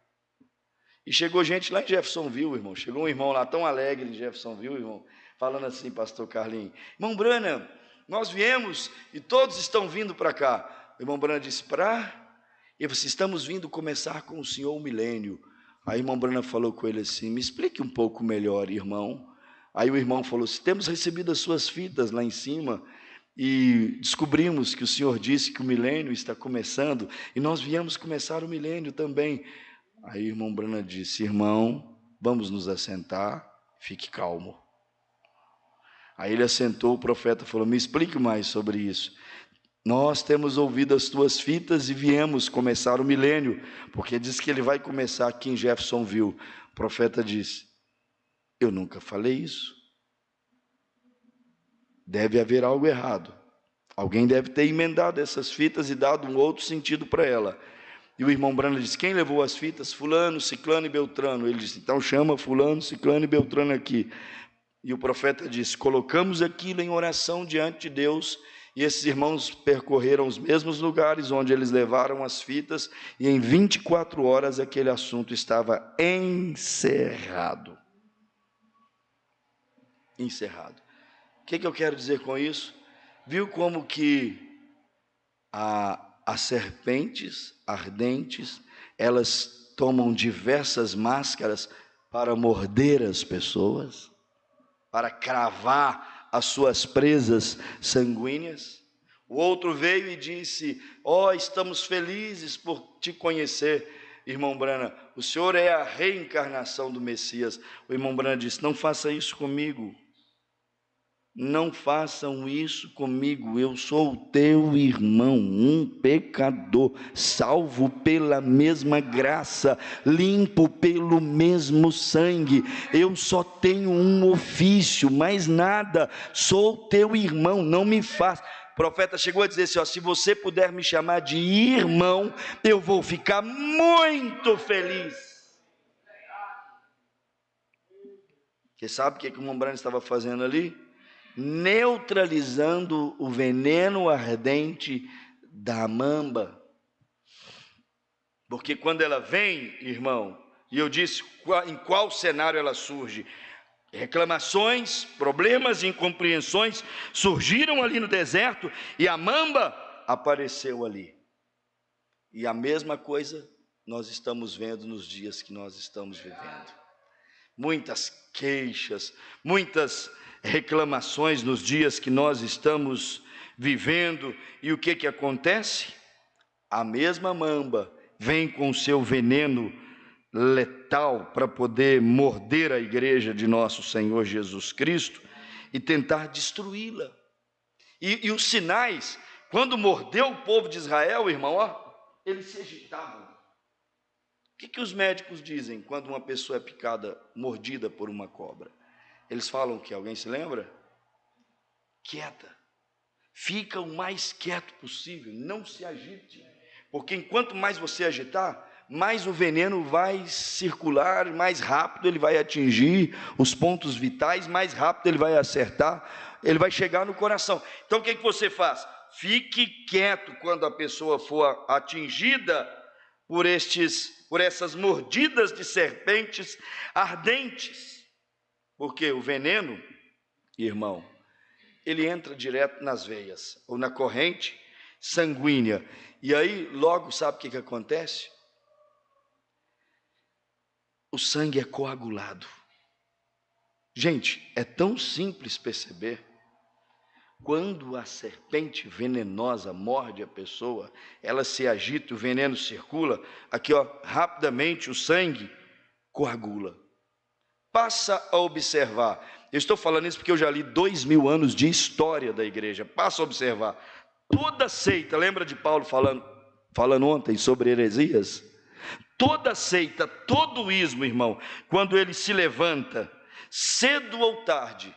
E chegou gente lá em Jeffersonville, irmão. Chegou um irmão lá tão alegre em Jeffersonville, irmão, falando assim, pastor Carlinhos: irmão Branham, nós viemos e todos estão vindo para cá. O irmão Branham disse: e vocês estamos vindo começar com o senhor o milênio. Aí o irmão Branham falou com ele assim: me explique um pouco melhor, irmão. Aí o irmão falou assim: temos recebido as suas fitas lá em cima e descobrimos que o senhor disse que o milênio está começando e nós viemos começar o milênio também. Aí o irmão Branham disse: irmão, vamos nos assentar, fique calmo. Aí ele assentou, o profeta falou: me explique mais sobre isso. Nós temos ouvido as tuas fitas e viemos começar o milênio, porque diz que ele vai começar aqui em Jeffersonville. O profeta disse: eu nunca falei isso. Deve haver algo errado. Alguém deve ter emendado essas fitas e dado um outro sentido para ela. E o irmão Branham disse: quem levou as fitas? Fulano, Ciclano e Beltrano. Ele disse: então chama Fulano, Ciclano e Beltrano aqui. E o profeta disse: colocamos aquilo em oração diante de Deus, e esses irmãos percorreram os mesmos lugares onde eles levaram as fitas, e em 24 horas aquele assunto estava encerrado. Encerrado. O que eu quero dizer com isso? Viu como que as serpentes ardentes, elas tomam diversas máscaras para morder as pessoas, para cravar as suas presas sanguíneas? O outro veio e disse: estamos felizes por te conhecer, irmão Branham, o senhor é a reencarnação do Messias. O irmão Branham disse: não faça isso comigo. Não façam isso comigo, eu sou o teu irmão, um pecador, salvo pela mesma graça, limpo pelo mesmo sangue. Eu só tenho um ofício, mais nada, sou teu irmão, não me faça. O profeta chegou a dizer assim: se você puder me chamar de irmão, eu vou ficar muito feliz. Você sabe o que o irmão Branham estava fazendo ali? Neutralizando o veneno ardente da mamba. Porque quando ela vem, irmão, e eu disse em qual cenário ela surge, reclamações, problemas e incompreensões surgiram ali no deserto, e a mamba apareceu ali. E a mesma coisa nós estamos vendo nos dias que nós estamos vivendo. Muitas queixas, muitas reclamações nos dias que nós estamos vivendo. E o que acontece? A mesma mamba vem com o seu veneno letal para poder morder a igreja de nosso Senhor Jesus Cristo e tentar destruí-la. E os sinais, quando mordeu o povo de Israel, irmão, eles se agitavam. O que os médicos dizem quando uma pessoa é picada, mordida por uma cobra? Eles falam que, alguém se lembra? Quieta. Fica o mais quieto possível, não se agite. Porque enquanto mais você agitar, mais o veneno vai circular, mais rápido ele vai atingir os pontos vitais, mais rápido ele vai acertar, ele vai chegar no coração. Então o que você faz? Fique quieto quando a pessoa for atingida por essas mordidas de serpentes ardentes. Porque o veneno, irmão, ele entra direto nas veias, ou na corrente sanguínea. E aí, logo, sabe o que acontece? O sangue é coagulado. Gente, é tão simples perceber. Quando a serpente venenosa morde a pessoa, ela se agita, o veneno circula, aqui rapidamente o sangue coagula. Passa a observar. Eu estou falando isso porque eu já li 2000 anos de história da igreja. Passa a observar. Toda seita, lembra de Paulo falando ontem sobre heresias? Toda seita, todo ismo, irmão, quando ele se levanta, cedo ou tarde,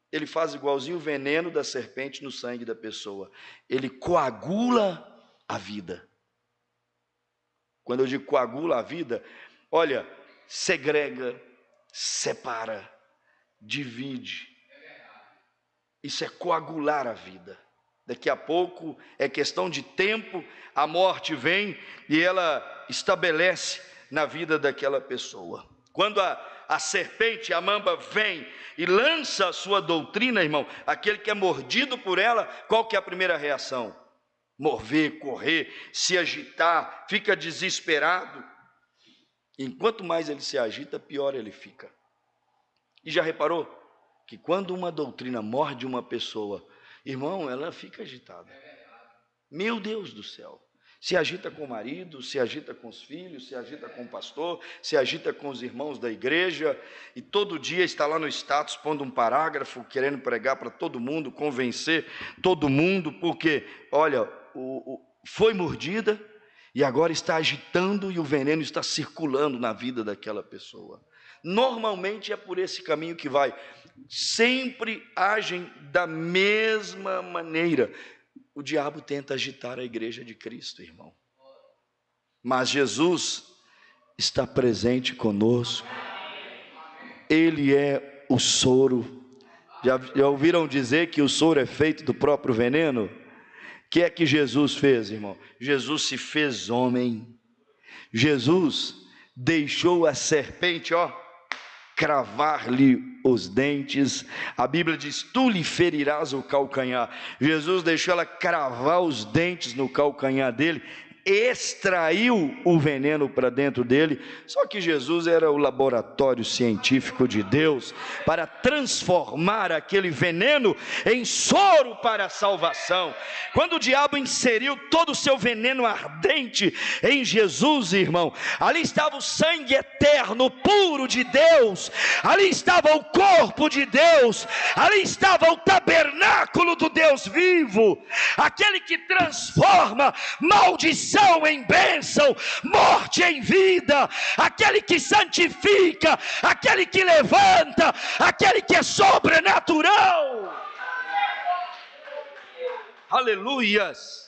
ele faz igualzinho o veneno da serpente no sangue da pessoa. Ele coagula a vida. Quando eu digo coagula a vida, olha, segrega, separa, divide. Isso é coagular a vida. Daqui a pouco, é questão de tempo, a morte vem e ela estabelece na vida daquela pessoa. Quando a serpente, a mamba, vem e lança a sua doutrina, irmão, aquele que é mordido por ela, qual que é a primeira reação? Mover, correr, se agitar, fica desesperado. Enquanto mais ele se agita, pior ele fica. E já reparou que quando uma doutrina morde uma pessoa, irmão, ela fica agitada. Meu Deus do céu. Se agita com o marido, se agita com os filhos, se agita com o pastor, se agita com os irmãos da igreja, e todo dia está lá no status pondo um parágrafo, querendo pregar para todo mundo, convencer todo mundo, porque, olha, foi mordida e agora está agitando e o veneno está circulando na vida daquela pessoa. Normalmente é por esse caminho que vai. Sempre agem da mesma maneira. O diabo tenta agitar a igreja de Cristo, irmão. Mas Jesus está presente conosco. Ele é o soro. Já ouviram dizer que o soro é feito do próprio veneno? O que é que Jesus fez, irmão? Jesus se fez homem. Jesus deixou a serpente, cravar-lhe os dentes. A Bíblia diz: tu lhe ferirás o calcanhar. Jesus deixou ela cravar os dentes no calcanhar dele, extraiu o veneno para dentro dele. Só que Jesus era o laboratório científico de Deus para transformar aquele veneno em soro para a salvação. Quando o diabo inseriu todo o seu veneno ardente em Jesus, irmão, ali estava o sangue eterno, puro de Deus, ali estava o corpo de Deus, ali estava o tabernáculo do Deus vivo, aquele que transforma maldição em bênção, morte em vida, aquele que santifica, aquele que levanta, aquele que é sobrenatural. Aleluias!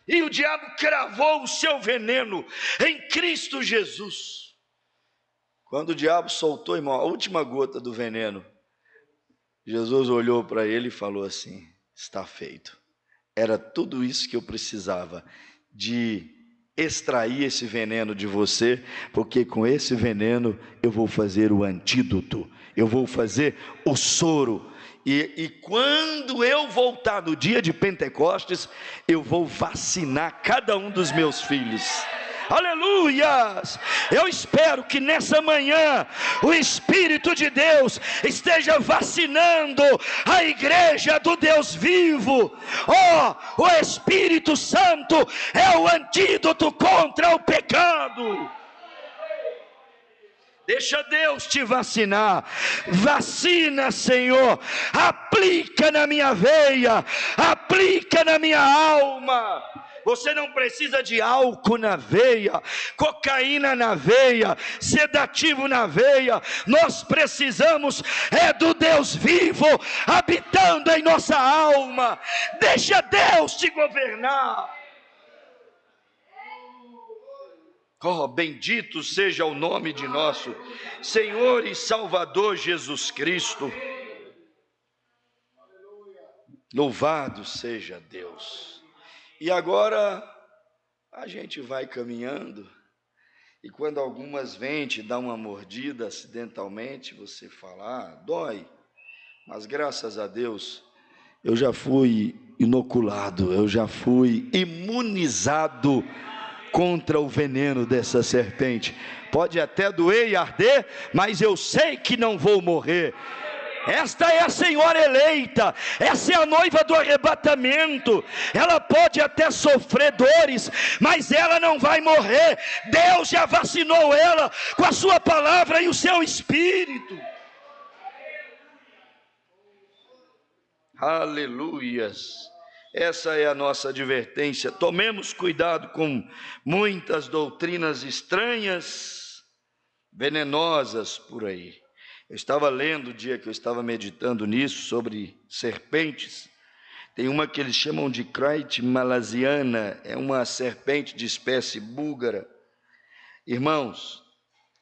E o diabo cravou o seu veneno em Cristo Jesus. Quando o diabo soltou, irmão, a última gota do veneno, Jesus olhou para ele e falou assim: está feito. Era tudo isso que eu precisava, de extrair esse veneno de você, porque com esse veneno eu vou fazer o antídoto, eu vou fazer o soro, e quando eu voltar no dia de Pentecostes, eu vou vacinar cada um dos meus filhos. Aleluias! Eu espero que nessa manhã o Espírito de Deus esteja vacinando a igreja do Deus vivo. O Espírito Santo é o antídoto contra o pecado. Deixa Deus te vacinar. Vacina, Senhor. Aplica na minha veia, aplica na minha alma. Você não precisa de álcool na veia, cocaína na veia, sedativo na veia. Nós precisamos do Deus vivo habitando em nossa alma. Deixa Deus te governar. Bendito seja o nome de nosso Senhor e Salvador Jesus Cristo. Louvado seja Deus. E agora a gente vai caminhando, e quando algumas vêm te dar uma mordida acidentalmente, você fala: dói, mas graças a Deus eu já fui inoculado, eu já fui imunizado contra o veneno dessa serpente. Pode até doer e arder, mas eu sei que não vou morrer. Esta é a senhora eleita, essa é a noiva do arrebatamento. Ela pode até sofrer dores, mas ela não vai morrer. Deus já vacinou ela com a sua palavra e o seu Espírito. Aleluias! Essa é a nossa advertência. Tomemos cuidado com muitas doutrinas estranhas, venenosas por aí. Eu estava lendo o dia que eu estava meditando nisso, sobre serpentes. Tem uma que eles chamam de Crite malasiana, é uma serpente de espécie búlgara. Irmãos,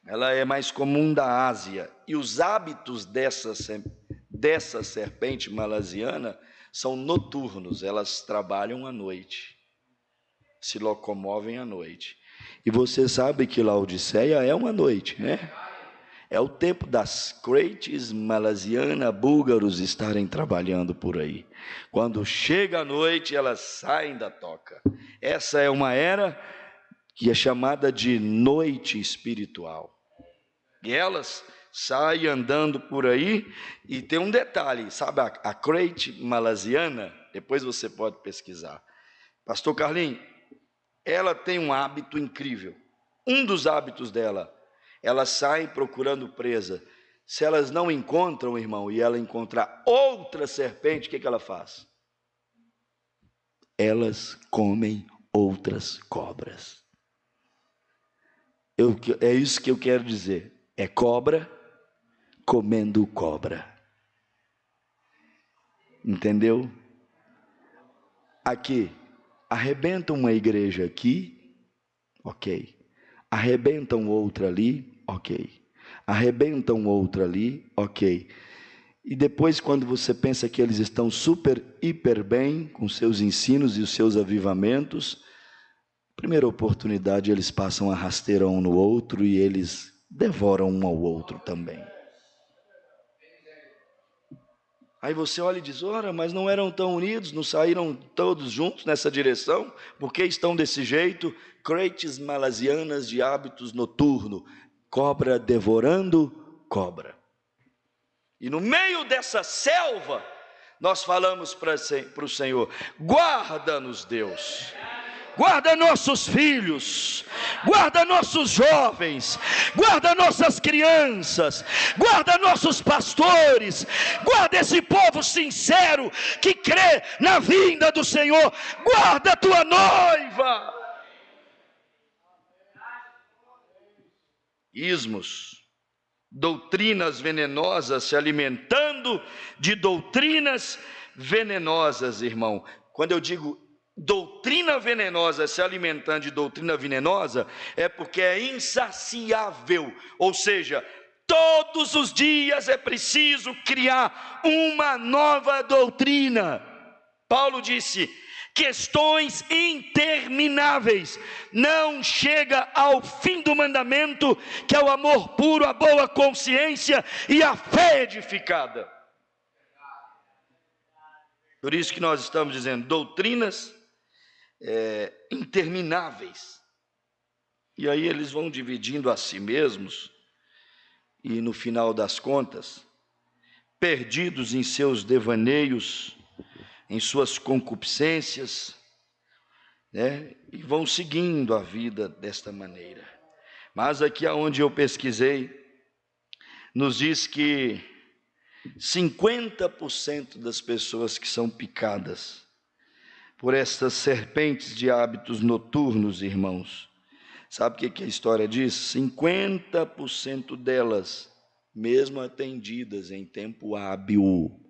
ela é mais comum da Ásia, e os hábitos dessa serpente malasiana são noturnos. Elas trabalham à noite, se locomovem à noite. E você sabe que Laodiceia é uma noite, né? É o tempo das Crites malasiana, búlgaros estarem trabalhando por aí. Quando chega a noite, elas saem da toca. Essa é uma era que é chamada de noite espiritual. E elas saem andando por aí, e tem um detalhe, sabe a Crete malasiana? Depois você pode pesquisar. Pastor Carlinhos, ela tem um hábito incrível. Um dos hábitos dela, elas saem procurando presa. Se elas não encontram, irmão, e ela encontrar outra serpente, o que ela faz? Elas comem outras cobras. É isso que eu quero dizer. É cobra comendo cobra. Entendeu? Aqui, arrebentam uma igreja aqui, ok. Arrebentam outra ali, ok. Arrebentam outra ali, ok. E depois, quando você pensa que eles estão super, hiper bem com seus ensinos e os seus avivamentos, primeira oportunidade eles passam a rasteira um no outro e eles devoram um ao outro também. Aí você olha e diz, ora, mas não eram tão unidos, não saíram todos juntos nessa direção? Por que estão desse jeito? Crentes malasianas de hábitos noturno, cobra devorando cobra. E no meio dessa selva, nós falamos para o Senhor, guarda-nos, Deus. Guarda nossos filhos, guarda nossos jovens, guarda nossas crianças, guarda nossos pastores, guarda esse povo sincero que crê na vinda do Senhor, guarda a tua noiva. Ismos, doutrinas venenosas, se alimentando de doutrinas venenosas, irmão. Quando eu digo doutrina venenosa, se alimentando de doutrina venenosa, é porque é insaciável, ou seja, todos os dias é preciso criar uma nova doutrina. Paulo disse, questões intermináveis, não chega ao fim do mandamento, que é o amor puro, a boa consciência e a fé edificada. Por isso que nós estamos dizendo, doutrinas intermináveis, e aí eles vão dividindo a si mesmos, e no final das contas, perdidos em seus devaneios, em suas concupiscências, né, e vão seguindo a vida desta maneira. Mas aqui aonde eu pesquisei, nos diz que 50% das pessoas que são picadas por estas serpentes de hábitos noturnos, irmãos, sabe o que a história diz? 50% delas, mesmo atendidas em tempo hábil,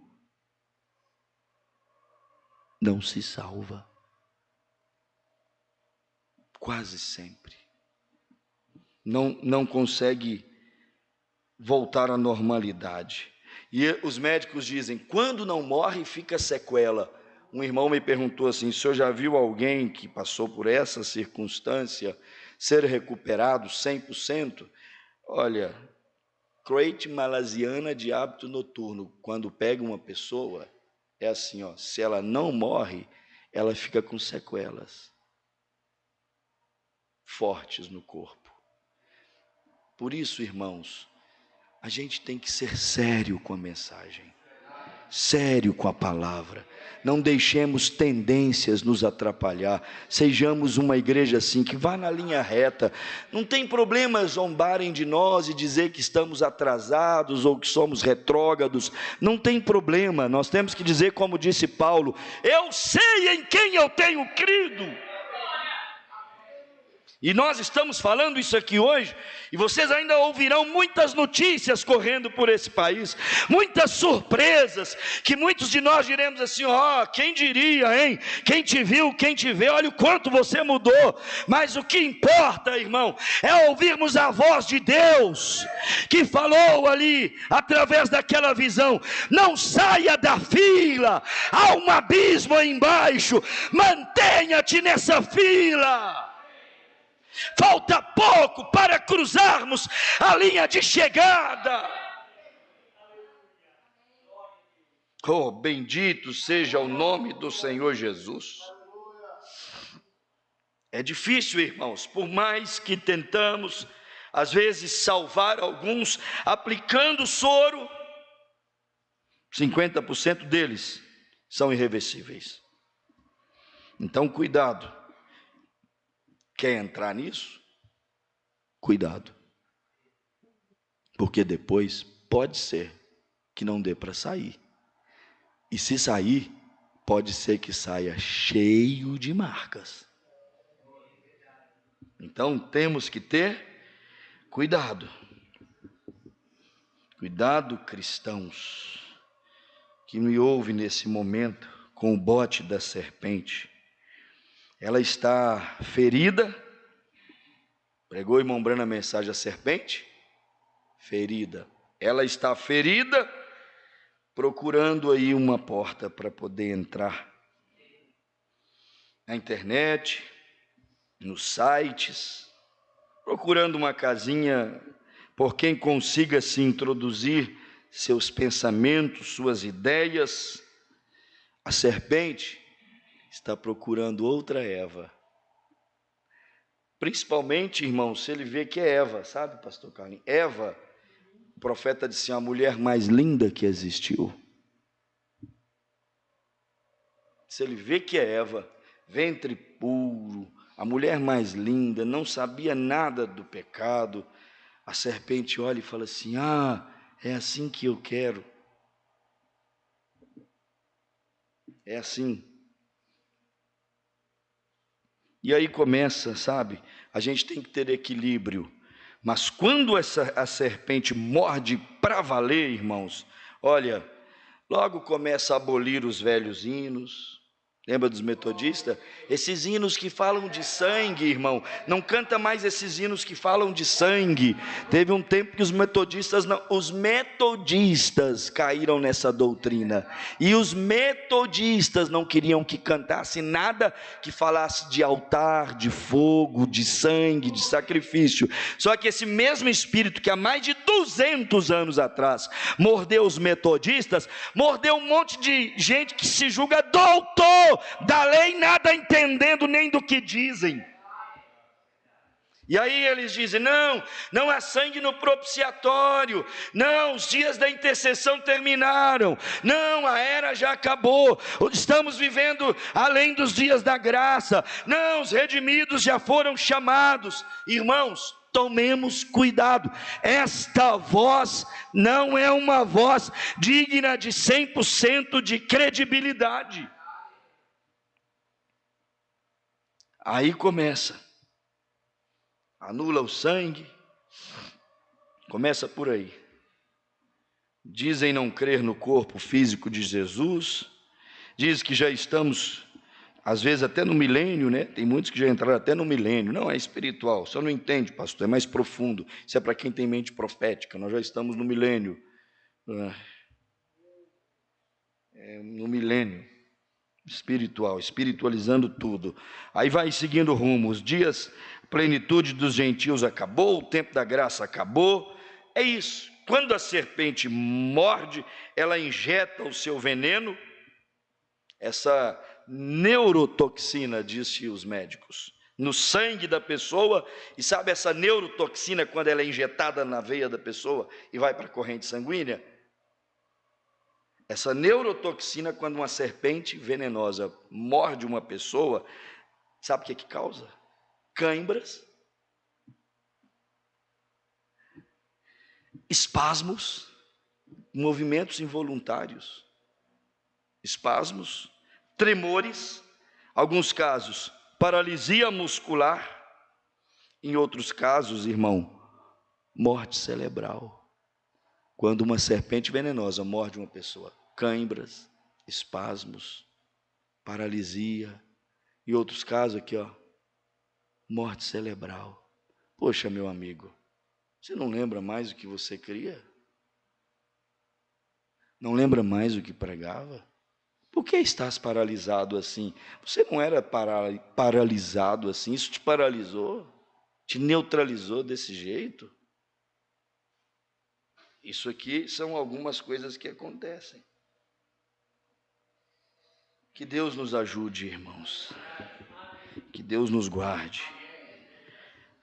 não se salva. Quase sempre. Não consegue voltar à normalidade. E os médicos dizem, quando não morre, fica sequela. Um irmão me perguntou assim, o senhor já viu alguém que passou por essa circunstância ser recuperado 100%? Olha, crente malasiana de hábito noturno, quando pega uma pessoa, é assim, ó, se ela não morre, ela fica com sequelas fortes no corpo. Por isso, irmãos, a gente tem que ser sério com a mensagem, sério com a palavra. Não deixemos tendências nos atrapalhar. Sejamos uma igreja assim, que vá na linha reta. Não tem problema zombarem de nós e dizer que estamos atrasados ou que somos retrógrados. Não tem problema. Nós temos que dizer, como disse Paulo, eu sei em quem eu tenho crido. E nós estamos falando isso aqui hoje, e vocês ainda ouvirão muitas notícias correndo por esse país, muitas surpresas, que muitos de nós diremos assim, ó, quem diria, hein? Quem te viu, quem te vê, olha o quanto você mudou. Mas o que importa, irmão, é ouvirmos a voz de Deus, que falou ali, através daquela visão, não saia da fila, há um abismo aí embaixo, mantenha-te nessa fila. Falta pouco para cruzarmos a linha de chegada. Oh, bendito seja o nome do Senhor Jesus. É difícil, irmãos, por mais que tentamos, às vezes, salvar alguns, aplicando soro, 50% deles são irreversíveis. Então, cuidado. Quer entrar nisso? Cuidado. Porque depois pode ser que não dê para sair. E se sair, pode ser que saia cheio de marcas. Então temos que ter cuidado. Cuidado, cristãos, que me ouvem nesse momento com o bote da serpente. Ela está ferida. Pregou o irmão Brano a mensagem, a serpente? Ferida. Ela está ferida, procurando aí uma porta para poder entrar. Na internet, nos sites, procurando uma casinha por quem consiga se introduzir seus pensamentos, suas ideias. A serpente está procurando outra Eva. Principalmente, irmão, se ele vê que é Eva, sabe, pastor Carlinhos? Eva, o profeta disse, a mulher mais linda que existiu. Se ele vê que é Eva, ventre puro, a mulher mais linda, não sabia nada do pecado, a serpente olha e fala assim, é assim que eu quero. É assim. E aí começa, sabe, a gente tem que ter equilíbrio. Mas quando a serpente morde para valer, irmãos, olha, logo começa a abolir os velhos hinos. Lembra dos metodistas? Esses hinos que falam de sangue, irmão, não canta mais esses hinos que falam de sangue. Teve um tempo que os metodistas caíram nessa doutrina. E os metodistas não queriam que cantasse nada que falasse de altar, de fogo, de sangue, de sacrifício. Só que esse mesmo espírito que há mais de 200 anos atrás mordeu os metodistas, mordeu um monte de gente que se julga doutor da lei, nada entendendo nem do que dizem. E aí eles dizem, não há sangue no propiciatório, não, os dias da intercessão terminaram, não, a era já acabou, estamos vivendo além dos dias da graça, não, os redimidos já foram chamados. Irmãos, tomemos cuidado, esta voz não é uma voz digna de 100% de credibilidade. Aí começa, anula o sangue, começa por aí. Dizem não crer no corpo físico de Jesus, diz que já estamos, às vezes até no milênio, né? Tem muitos que já entraram até no milênio. Não, é espiritual, você não entende, pastor, é mais profundo. Isso é para quem tem mente profética, nós já estamos no milênio. No milênio espiritual, espiritualizando tudo. Aí vai seguindo rumo, os dias, plenitude dos gentios acabou, o tempo da graça acabou. É isso. Quando a serpente morde, ela injeta o seu veneno, essa neurotoxina, disse os médicos, no sangue da pessoa. E sabe essa neurotoxina, quando ela é injetada na veia da pessoa e vai para a corrente sanguínea? Essa neurotoxina, quando uma serpente venenosa morde uma pessoa, sabe o que causa? Cãibras, espasmos, movimentos involuntários, espasmos, tremores, alguns casos, paralisia muscular, em outros casos, irmão, morte cerebral. Quando uma serpente venenosa morde uma pessoa, cãibras, espasmos, paralisia, e outros casos aqui, morte cerebral. Poxa, meu amigo, você não lembra mais o que você queria? Não lembra mais o que pregava? Por que estás paralisado assim? Você não era paralisado assim, isso te paralisou, te neutralizou desse jeito? Isso aqui são algumas coisas que acontecem. Que Deus nos ajude, irmãos. Que Deus nos guarde.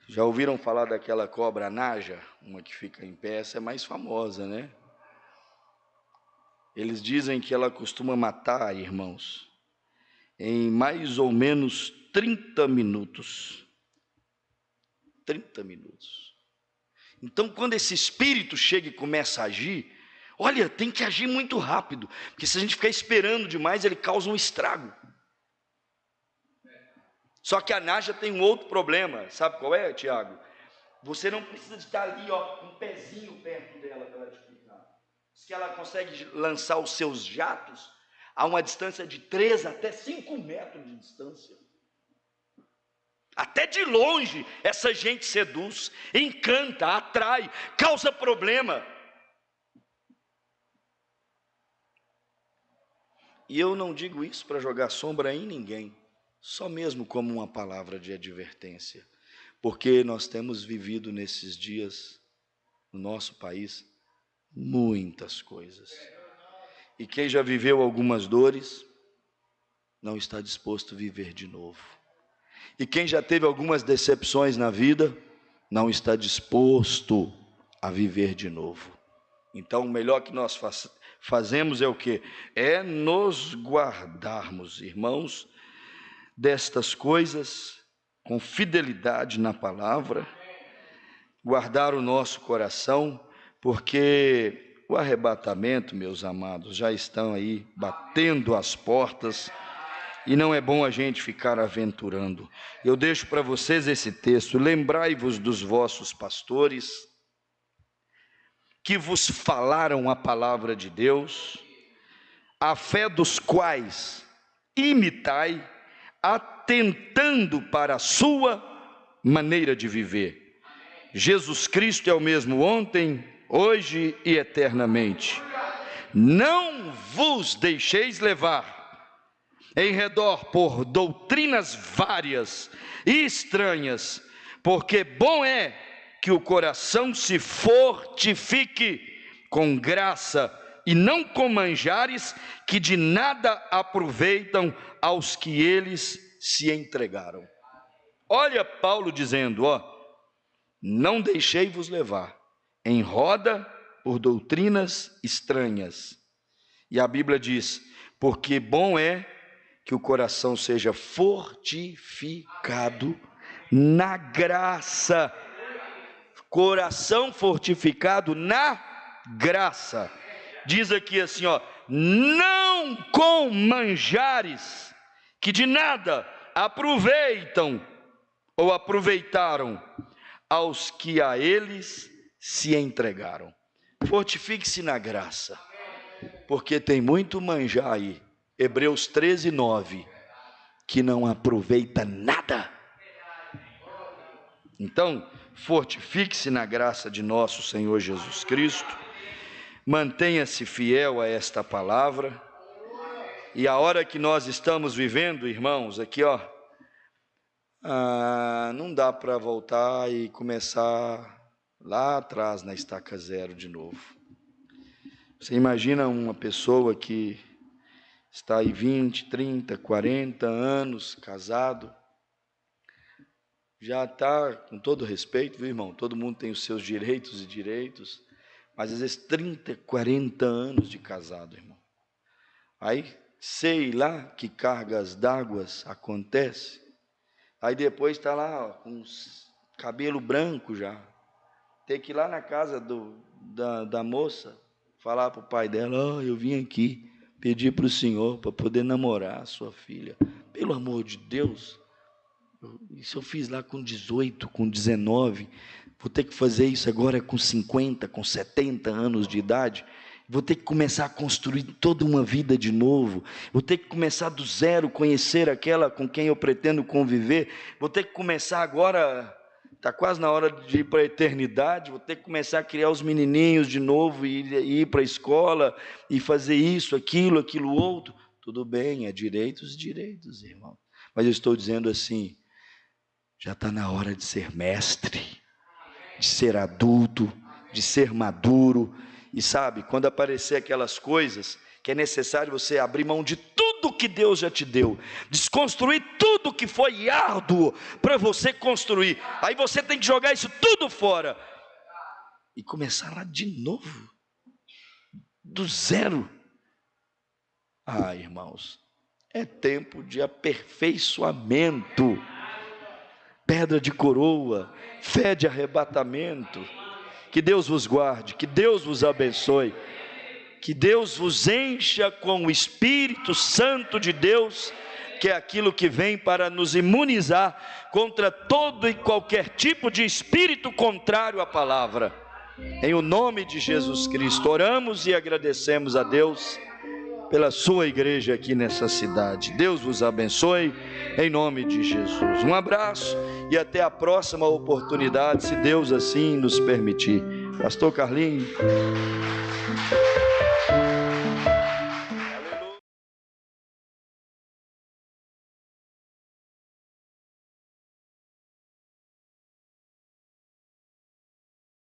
Já ouviram falar daquela cobra naja? Uma que fica em pé, essa é mais famosa, né? Eles dizem que ela costuma matar, irmãos, em mais ou menos 30 minutos. 30 minutos. Então, quando esse espírito chega e começa a agir, olha, tem que agir muito rápido, porque se a gente ficar esperando demais, ele causa um estrago. Só que a Nádia tem um outro problema, sabe qual é, Tiago? Você não precisa de estar ali, ó, com um pezinho perto dela para ela te picar. Diz que ela consegue lançar os seus jatos a uma distância de 3 até 5 metros de distância. Até de longe, essa gente seduz, encanta, atrai, causa problema. E eu não digo isso para jogar sombra em ninguém, só mesmo como uma palavra de advertência, porque nós temos vivido nesses dias, no nosso país, muitas coisas. E quem já viveu algumas dores, não está disposto a viver de novo. E quem já teve algumas decepções na vida, não está disposto a viver de novo. Então, o melhor que nós fazemos é o quê? É nos guardarmos, irmãos, destas coisas, com fidelidade na palavra, guardar o nosso coração, porque o arrebatamento, meus amados, já estão aí batendo as portas, e não é bom a gente ficar aventurando. Eu deixo para vocês esse texto: lembrai-vos dos vossos pastores, que vos falaram a palavra de Deus, a fé dos quais imitai, atentando para a sua maneira de viver. Jesus Cristo é o mesmo ontem, hoje e eternamente. Não vos deixeis levar em redor por doutrinas várias e estranhas, porque bom é que o coração se fortifique com graça, e não com manjares que de nada aproveitam aos que eles se entregaram. Olha Paulo dizendo, ó, não deixei-vos levar em roda por doutrinas estranhas. E a Bíblia diz, porque bom é que o coração seja fortificado na graça. Coração fortificado na graça. Diz aqui assim, ó, não com manjares que de nada aproveitam ou aproveitaram aos que a eles se entregaram. Fortifique-se na graça, porque tem muito manjar aí. Hebreus 13, 9, que não aproveita nada. Então, fortifique-se na graça de nosso Senhor Jesus Cristo, mantenha-se fiel a esta palavra, e a hora que nós estamos vivendo, irmãos, aqui ó, não dá para voltar e começar lá atrás na estaca zero de novo. Você imagina uma pessoa que está aí 20, 30, 40 anos casado, já está, com todo respeito, viu, irmão? Todo mundo tem os seus direitos, mas às vezes 30, 40 anos de casado, irmão. Aí, sei lá que cargas d'água acontece. Aí depois está lá, ó, com cabelo branco já. Tem que ir lá na casa da moça, falar para o pai dela, ó, eu vim aqui pedir para o senhor para poder namorar a sua filha. Pelo amor de Deus, isso eu fiz lá com 18, com 19, vou ter que fazer isso agora com 50, com 70 anos de idade, vou ter que começar a construir toda uma vida de novo, vou ter que começar do zero, conhecer aquela com quem eu pretendo conviver, vou ter que começar agora, está quase na hora de ir para a eternidade, vou ter que começar a criar os menininhos de novo, e ir para a escola, e fazer isso, aquilo outro. Tudo bem, é direitos, irmão, mas eu estou dizendo assim, já está na hora de ser mestre, de ser adulto, de ser maduro. E sabe, quando aparecer aquelas coisas que é necessário você abrir mão de tudo que Deus já te deu, desconstruir tudo que foi árduo para você construir, aí você tem que jogar isso tudo fora e começar lá de novo, do zero. Irmãos, é tempo de aperfeiçoamento. pedra de coroa, fé de arrebatamento. Que Deus vos guarde, que Deus vos abençoe, que Deus vos encha com o Espírito Santo de Deus, que é aquilo que vem para nos imunizar contra todo e qualquer tipo de espírito contrário à palavra. Em o nome de Jesus Cristo, oramos e agradecemos a Deus pela sua igreja aqui nessa cidade. Deus vos abençoe, em nome de Jesus. Um abraço e até a próxima oportunidade, se Deus assim nos permitir. Pastor Carlinhos.